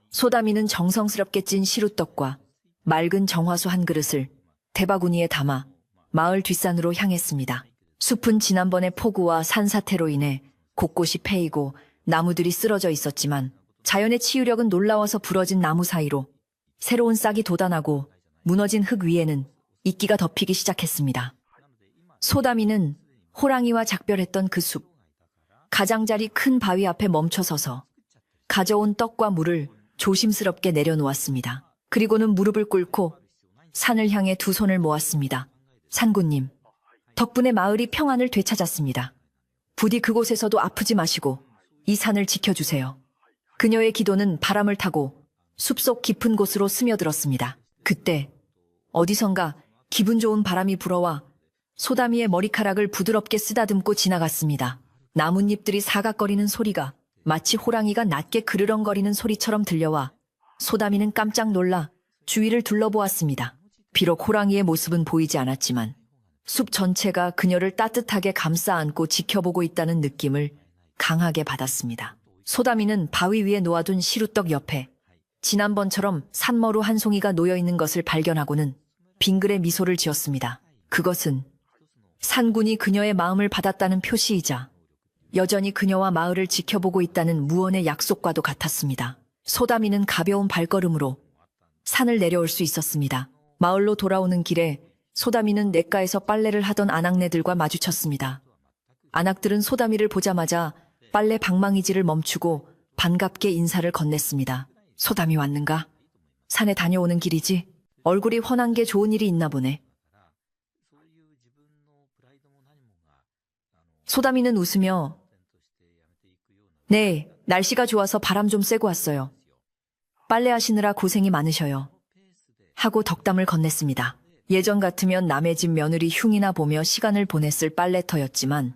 소다미는 정성스럽게 찐 시루떡과 맑은 정화수 한 그릇을 대바구니에 담아 마을 뒷산으로 향했습니다. 숲은 지난번의 폭우와 산사태로 인해 곳곳이 패이고 나무들이 쓰러져 있었지만 자연의 치유력은 놀라워서 부러진 나무 사이로 새로운 싹이 돋아나고 무너진 흙 위에는 이끼가 덮이기 시작했습니다. 소다미는 호랑이와 작별했던 그 숲, 가장자리 큰 바위 앞에 멈춰서서 가져온 떡과 물을 조심스럽게 내려놓았습니다. 그리고는 무릎을 꿇고 산을 향해 두 손을 모았습니다. 산군님, 덕분에 마을이 평안을 되찾았습니다. 부디 그곳에서도 아프지 마시고 이 산을 지켜주세요. 그녀의 기도는 바람을 타고 숲속 깊은 곳으로 스며들었습니다. 그때 어디선가 기분 좋은 바람이 불어와 소다미의 머리카락을 부드럽게 쓰다듬고 지나갔습니다. 나뭇잎들이 사각거리는 소리가 마치 호랑이가 낮게 그르렁거리는 소리처럼 들려와 소다미는 깜짝 놀라 주위를 둘러보았습니다. 비록 호랑이의 모습은 보이지 않았지만 숲 전체가 그녀를 따뜻하게 감싸 안고 지켜보고 있다는 느낌을 강하게 받았습니다. 소다미는 바위 위에 놓아둔 시루떡 옆에 지난번처럼 산머루 한 송이가 놓여있는 것을 발견하고는 빙그레 미소를 지었습니다. 그것은 산군이 그녀의 마음을 받았다는 표시이자 여전히 그녀와 마을을 지켜보고 있다는 무언의 약속과도 같았습니다. 소다미는 가벼운 발걸음으로 산을 내려올 수 있었습니다. 마을로 돌아오는 길에 소다미는 냇가에서 빨래를 하던 아낙네들과 마주쳤습니다. 아낙들은 소다미를 보자마자 빨래 방망이질을 멈추고 반갑게 인사를 건넸습니다. 소다미 왔는가? 산에 다녀오는 길이지? 얼굴이 훤한 게 좋은 일이 있나 보네. 소다미는 웃으며 네, 날씨가 좋아서 바람 좀 쐬고 왔어요. 빨래하시느라 고생이 많으셔요. 하고 덕담을 건넸습니다. 예전 같으면 남의 집 며느리 흉이나 보며 시간을 보냈을 빨래터였지만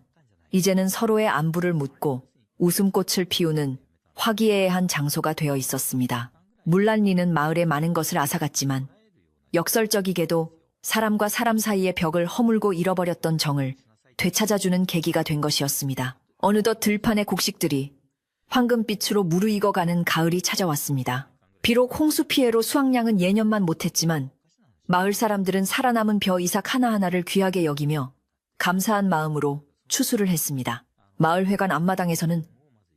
이제는 서로의 안부를 묻고 웃음꽃을 피우는 화기애애한 장소가 되어 있었습니다. 물난리는 마을의 많은 것을 앗아갔지만 역설적이게도 사람과 사람 사이의 벽을 허물고 잃어버렸던 정을 되찾아주는 계기가 된 것이었습니다. 어느덧 들판의 곡식들이 황금빛으로 무르익어가는 가을이 찾아왔습니다. 비록 홍수 피해로 수확량은 예년만 못했지만 마을 사람들은 살아남은 벼 이삭 하나하나를 귀하게 여기며 감사한 마음으로 추수를 했습니다. 마을 회관 앞마당에서는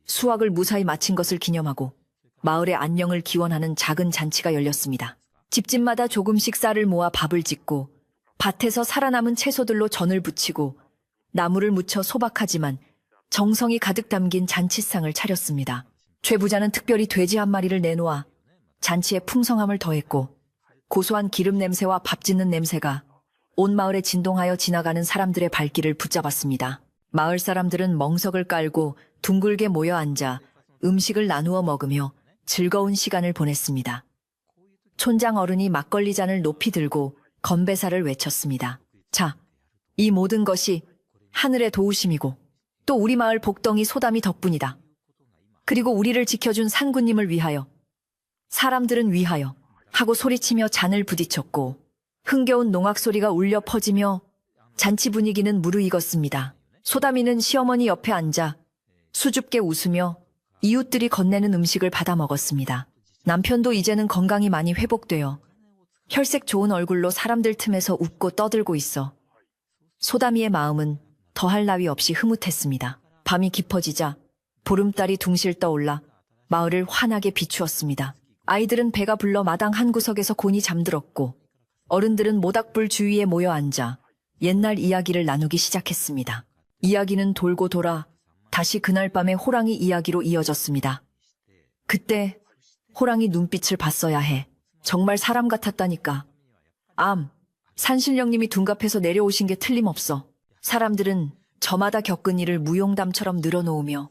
수확을 무사히 마친 것을 기념하고 마을의 안녕을 기원하는 작은 잔치가 열렸습니다. 집집마다 조금씩 쌀을 모아 밥을 짓고 밭에서 살아남은 채소들로 전을 부치고 나무를 묻혀 소박하지만 정성이 가득 담긴 잔치상을 차렸습니다. 최 부자는 특별히 돼지 한 마리를 내놓아 잔치에 풍성함을 더했고 고소한 기름 냄새와 밥 짓는 냄새가 온 마을에 진동하여 지나가는 사람들의 발길을 붙잡았습니다. 마을 사람들은 멍석을 깔고 둥글게 모여 앉아 음식을 나누어 먹으며 즐거운 시간을 보냈습니다. 촌장 어른이 막걸리 잔을 높이 들고 건배사를 외쳤습니다. 자, 이 모든 것이 하늘의 도우심이고 또 우리 마을 복덩이 소담이 덕분이다. 그리고 우리를 지켜준 산군님을 위하여, 사람들은 위하여 하고 소리치며 잔을 부딪혔고 흥겨운 농악 소리가 울려 퍼지며 잔치 분위기는 무르익었습니다. 소다미는 시어머니 옆에 앉아 수줍게 웃으며 이웃들이 건네는 음식을 받아 먹었습니다. 남편도 이제는 건강이 많이 회복되어 혈색 좋은 얼굴로 사람들 틈에서 웃고 떠들고 있어 소다미의 마음은 더할 나위 없이 흐뭇했습니다. 밤이 깊어지자 보름달이 둥실 떠올라 마을을 환하게 비추었습니다. 아이들은 배가 불러 마당 한 구석에서 곤히 잠들었고 어른들은 모닥불 주위에 모여 앉아 옛날 이야기를 나누기 시작했습니다. 이야기는 돌고 돌아 다시 그날 밤의 호랑이 이야기로 이어졌습니다. 그때 호랑이 눈빛을 봤어야 해. 정말 사람 같았다니까. 산신령님이 둔갑해서 내려오신 게 틀림없어. 사람들은 저마다 겪은 일을 무용담처럼 늘어놓으며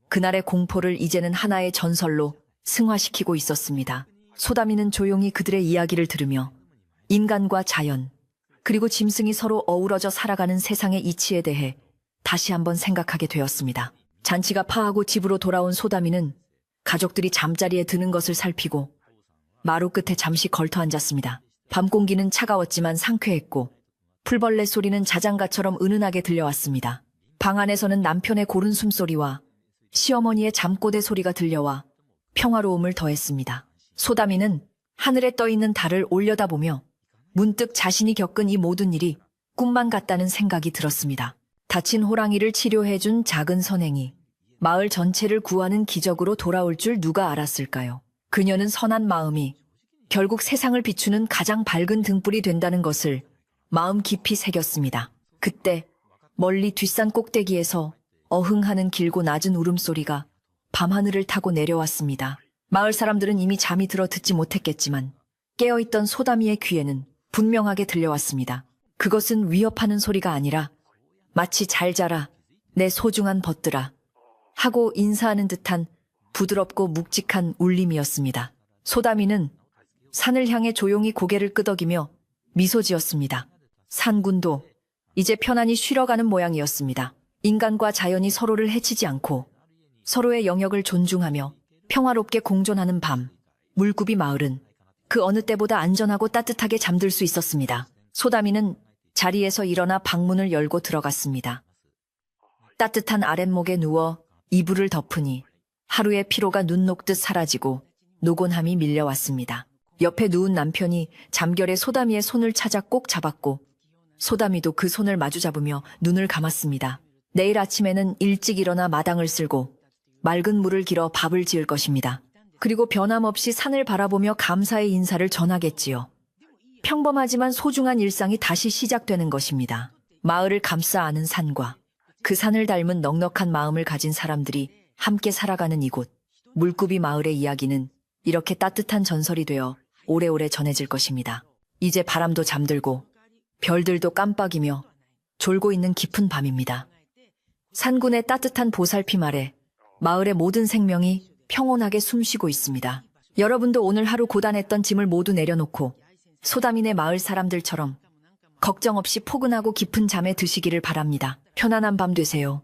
그날의 공포를 이제는 하나의 전설로 승화시키고 있었습니다. 소다미는 조용히 그들의 이야기를 들으며 인간과 자연, 그리고 짐승이 서로 어우러져 살아가는 세상의 이치에 대해 다시 한번 생각하게 되었습니다. 잔치가 파하고 집으로 돌아온 소다미는 가족들이 잠자리에 드는 것을 살피고 마루 끝에 잠시 걸터 앉았습니다. 밤 공기는 차가웠지만 상쾌했고 풀벌레 소리는 자장가처럼 은은하게 들려왔습니다. 방 안에서는 남편의 고른 숨소리와 시어머니의 잠꼬대 소리가 들려와 평화로움을 더했습니다. 소다미는 하늘에 떠있는 달을 올려다보며 문득 자신이 겪은 이 모든 일이 꿈만 같다는 생각이 들었습니다. 다친 호랑이를 치료해준 작은 선행이 마을 전체를 구하는 기적으로 돌아올 줄 누가 알았을까요? 그녀는 선한 마음이 결국 세상을 비추는 가장 밝은 등불이 된다는 것을 마음 깊이 새겼습니다. 그때 멀리 뒷산 꼭대기에서 어흥하는 길고 낮은 울음소리가 밤하늘을 타고 내려왔습니다. 마을 사람들은 이미 잠이 들어 듣지 못했겠지만 깨어있던 소다미의 귀에는 분명하게 들려왔습니다. 그것은 위협하는 소리가 아니라 마치 잘 자라 내 소중한 벗들아 하고 인사하는 듯한 부드럽고 묵직한 울림이었습니다. 소다미는 산을 향해 조용히 고개를 끄덕이며 미소 지었습니다. 산군도 이제 편안히 쉬러가는 모양이었습니다. 인간과 자연이 서로를 해치지 않고 서로의 영역을 존중하며 평화롭게 공존하는 밤, 물구비 마을은 그 어느 때보다 안전하고 따뜻하게 잠들 수 있었습니다. 소다미는 자리에서 일어나 방문을 열고 들어갔습니다. 따뜻한 아랫목에 누워 이불을 덮으니 하루의 피로가 눈 녹듯 사라지고 노곤함이 밀려왔습니다. 옆에 누운 남편이 잠결에 소다미의 손을 찾아 꼭 잡았고 소다미도 그 손을 마주 잡으며 눈을 감았습니다. 내일 아침에는 일찍 일어나 마당을 쓸고 맑은 물을 길어 밥을 지을 것입니다. 그리고 변함없이 산을 바라보며 감사의 인사를 전하겠지요. 평범하지만 소중한 일상이 다시 시작되는 것입니다. 마을을 감싸 안은 산과 그 산을 닮은 넉넉한 마음을 가진 사람들이 함께 살아가는 이곳, 물구비 마을의 이야기는 이렇게 따뜻한 전설이 되어 오래오래 전해질 것입니다. 이제 바람도 잠들고 별들도 깜빡이며 졸고 있는 깊은 밤입니다. 산군의 따뜻한 보살핌 아래 마을의 모든 생명이 평온하게 숨쉬고 있습니다. 여러분도 오늘 하루 고단했던 짐을 모두 내려놓고 소다미네 마을 사람들처럼 걱정 없이 포근하고 깊은 잠에 드시기를 바랍니다. 편안한 밤 되세요.